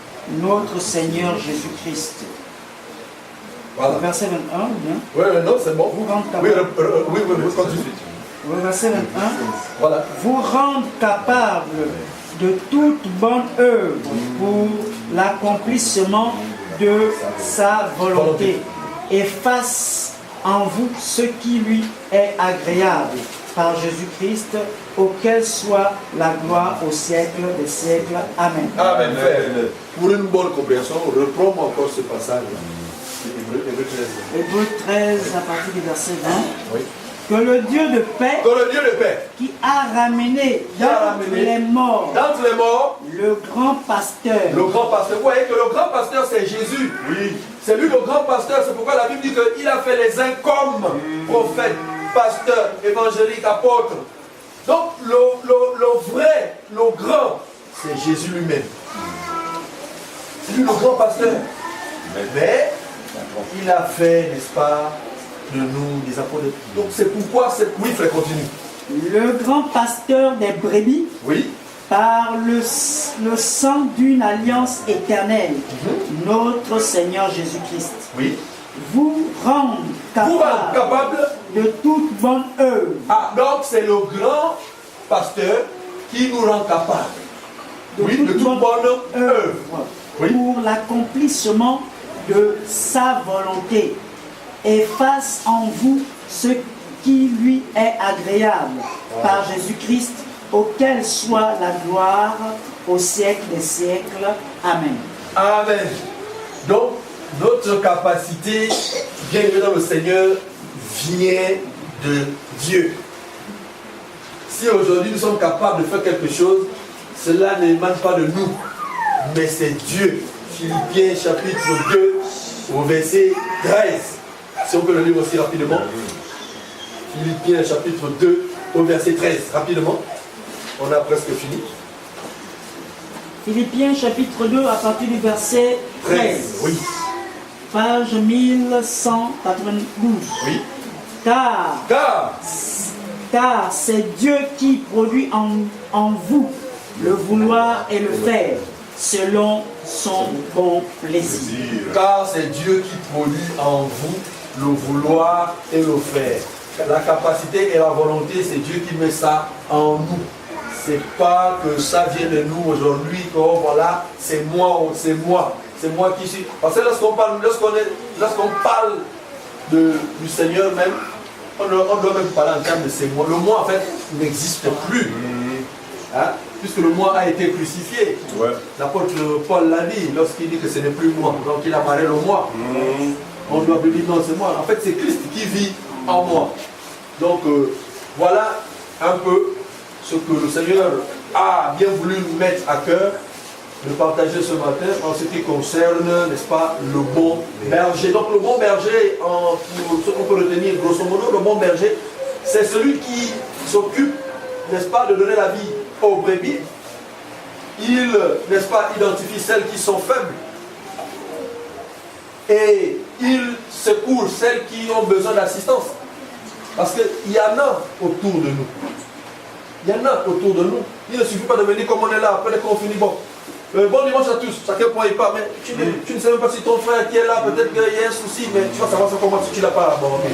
S3: notre Seigneur Jésus-Christ.
S2: Voilà.
S3: Verset 21, bien.
S2: Oui, non, c'est bon.
S3: Vous rendre
S2: Oui,
S3: capable.
S2: oui, continue.
S3: Verset 21.
S2: Voilà.
S3: Vous rendre capable de toute bonne œuvre pour l'accomplissement de sa volonté, et fasse en vous ce qui lui est agréable, par Jésus-Christ, auquel soit la gloire au siècle des siècles. Amen.
S2: Amen. Pour une bonne compréhension, reprends-moi encore ce passage. Hébreu 13.
S3: Hébreu 13, à partir du verset 20.
S2: Oui.
S3: Que le Dieu de paix, qui a ramené d'entre les morts, le grand pasteur.
S2: Le grand pasteur. Vous voyez que le grand pasteur, c'est Jésus. Oui. C'est lui le grand pasteur. C'est pourquoi la Bible dit qu'il a fait les uns comme prophètes, pasteurs, évangéliques, apôtres. Donc le vrai, le grand, c'est Jésus lui-même. C'est lui le grand pasteur. Mais Il a fait, n'est-ce pas, de nous des apôtres. Donc c'est pourquoi, oui frère, continue.
S3: Le grand pasteur des brebis,
S2: Oui.
S3: par le sang d'une alliance éternelle, notre Seigneur Jésus-Christ,
S2: Oui.
S3: vous rend
S2: Vous êtes
S3: capable
S2: capable.
S3: de toute bonne œuvre.
S2: Ah, donc c'est le grand pasteur qui nous rend capable. Oui, de toute bonne œuvre. Oui.
S3: Pour l'accomplissement de sa volonté, et fasse en vous ce qui lui est agréable, par Jésus-Christ, auquel soit la gloire au siècle des siècles. Amen.
S2: Amen. Donc, notre capacité, bien aimé dans le Seigneur, vient de Dieu. Si aujourd'hui nous sommes capables de faire quelque chose, cela n'émane pas de nous, mais c'est Dieu. Philippiens chapitre 2 au verset 13. Si on peut le lire aussi rapidement. Philippiens chapitre 2 au verset 13. Rapidement. On a presque fini.
S3: Philippiens chapitre 2 à partir du verset 13.
S2: Oui.
S3: Page 1192.
S2: Oui.
S3: Car c'est Dieu qui produit en vous le vouloir et le faire selon son bon plaisir.
S2: Car c'est Dieu qui produit en vous le vouloir et le faire. La capacité et la volonté, c'est Dieu qui met ça en nous. C'est pas que ça vient de nous aujourd'hui, que oh, voilà, c'est moi qui suis. Parce que lorsqu'on parle du Seigneur même, on doit même parler en termes de c'est moi. Le moi en fait n'existe plus. Hein? Puisque le moi a été crucifié.
S4: Ouais.
S2: L'apôtre Paul l'a dit lorsqu'il dit que ce n'est plus moi. Donc il apparaît le moi. On doit lui dire non, c'est moi. En fait, c'est Christ qui vit en moi. Donc voilà un peu ce que le Seigneur a bien voulu nous mettre à cœur de partager ce matin en ce qui concerne, n'est-ce pas, le bon berger. Donc le bon berger, ce qu'on peut retenir grosso modo, le bon berger, c'est celui qui s'occupe, n'est-ce pas, de donner la vie aux brebis. Il, n'est-ce pas, identifie celles qui sont faibles. Et il secoue celles qui ont besoin d'assistance. Parce qu'il y en a autour de nous. Il y en a autour de nous. Il ne suffit pas de venir comme on est là, après qu'on finit. Bon dimanche à tous, chacun point y part. Mais tu ne sais même pas si ton frère qui est là, peut-être qu'il y a un souci, mais tu vas savoir ça comment si tu ne l'as pas abordé.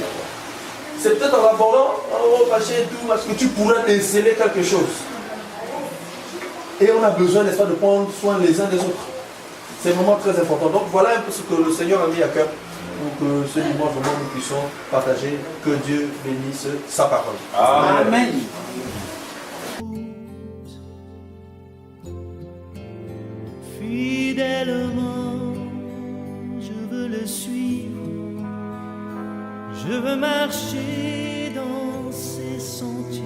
S2: C'est peut-être en l'abordant, en fâché et tout, parce que tu pourrais déceler quelque chose. Et on a besoin, n'est-ce pas, de prendre soin les uns des autres. C'est vraiment très important. Donc voilà un peu ce que le Seigneur a mis à cœur pour que ce dimanche, vraiment, nous puissions partager. Que Dieu bénisse sa parole.
S3: Amen.
S1: Fidèlement, je veux le suivre. Je veux marcher dans ses sentiers.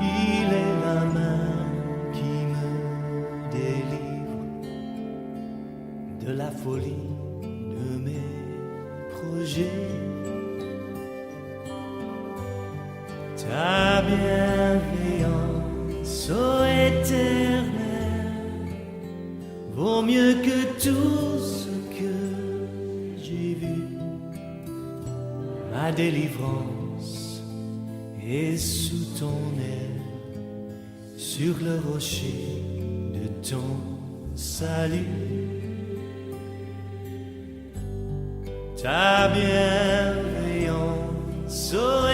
S1: Il est la main qui me délivre de la folie de mes projets. Ta bienveillance, ô Éternel, vaut mieux que tout ce que j'ai vu. Ma délivrance est sous ton aile, sur le rocher de ton salut. Ta bienveillance, ô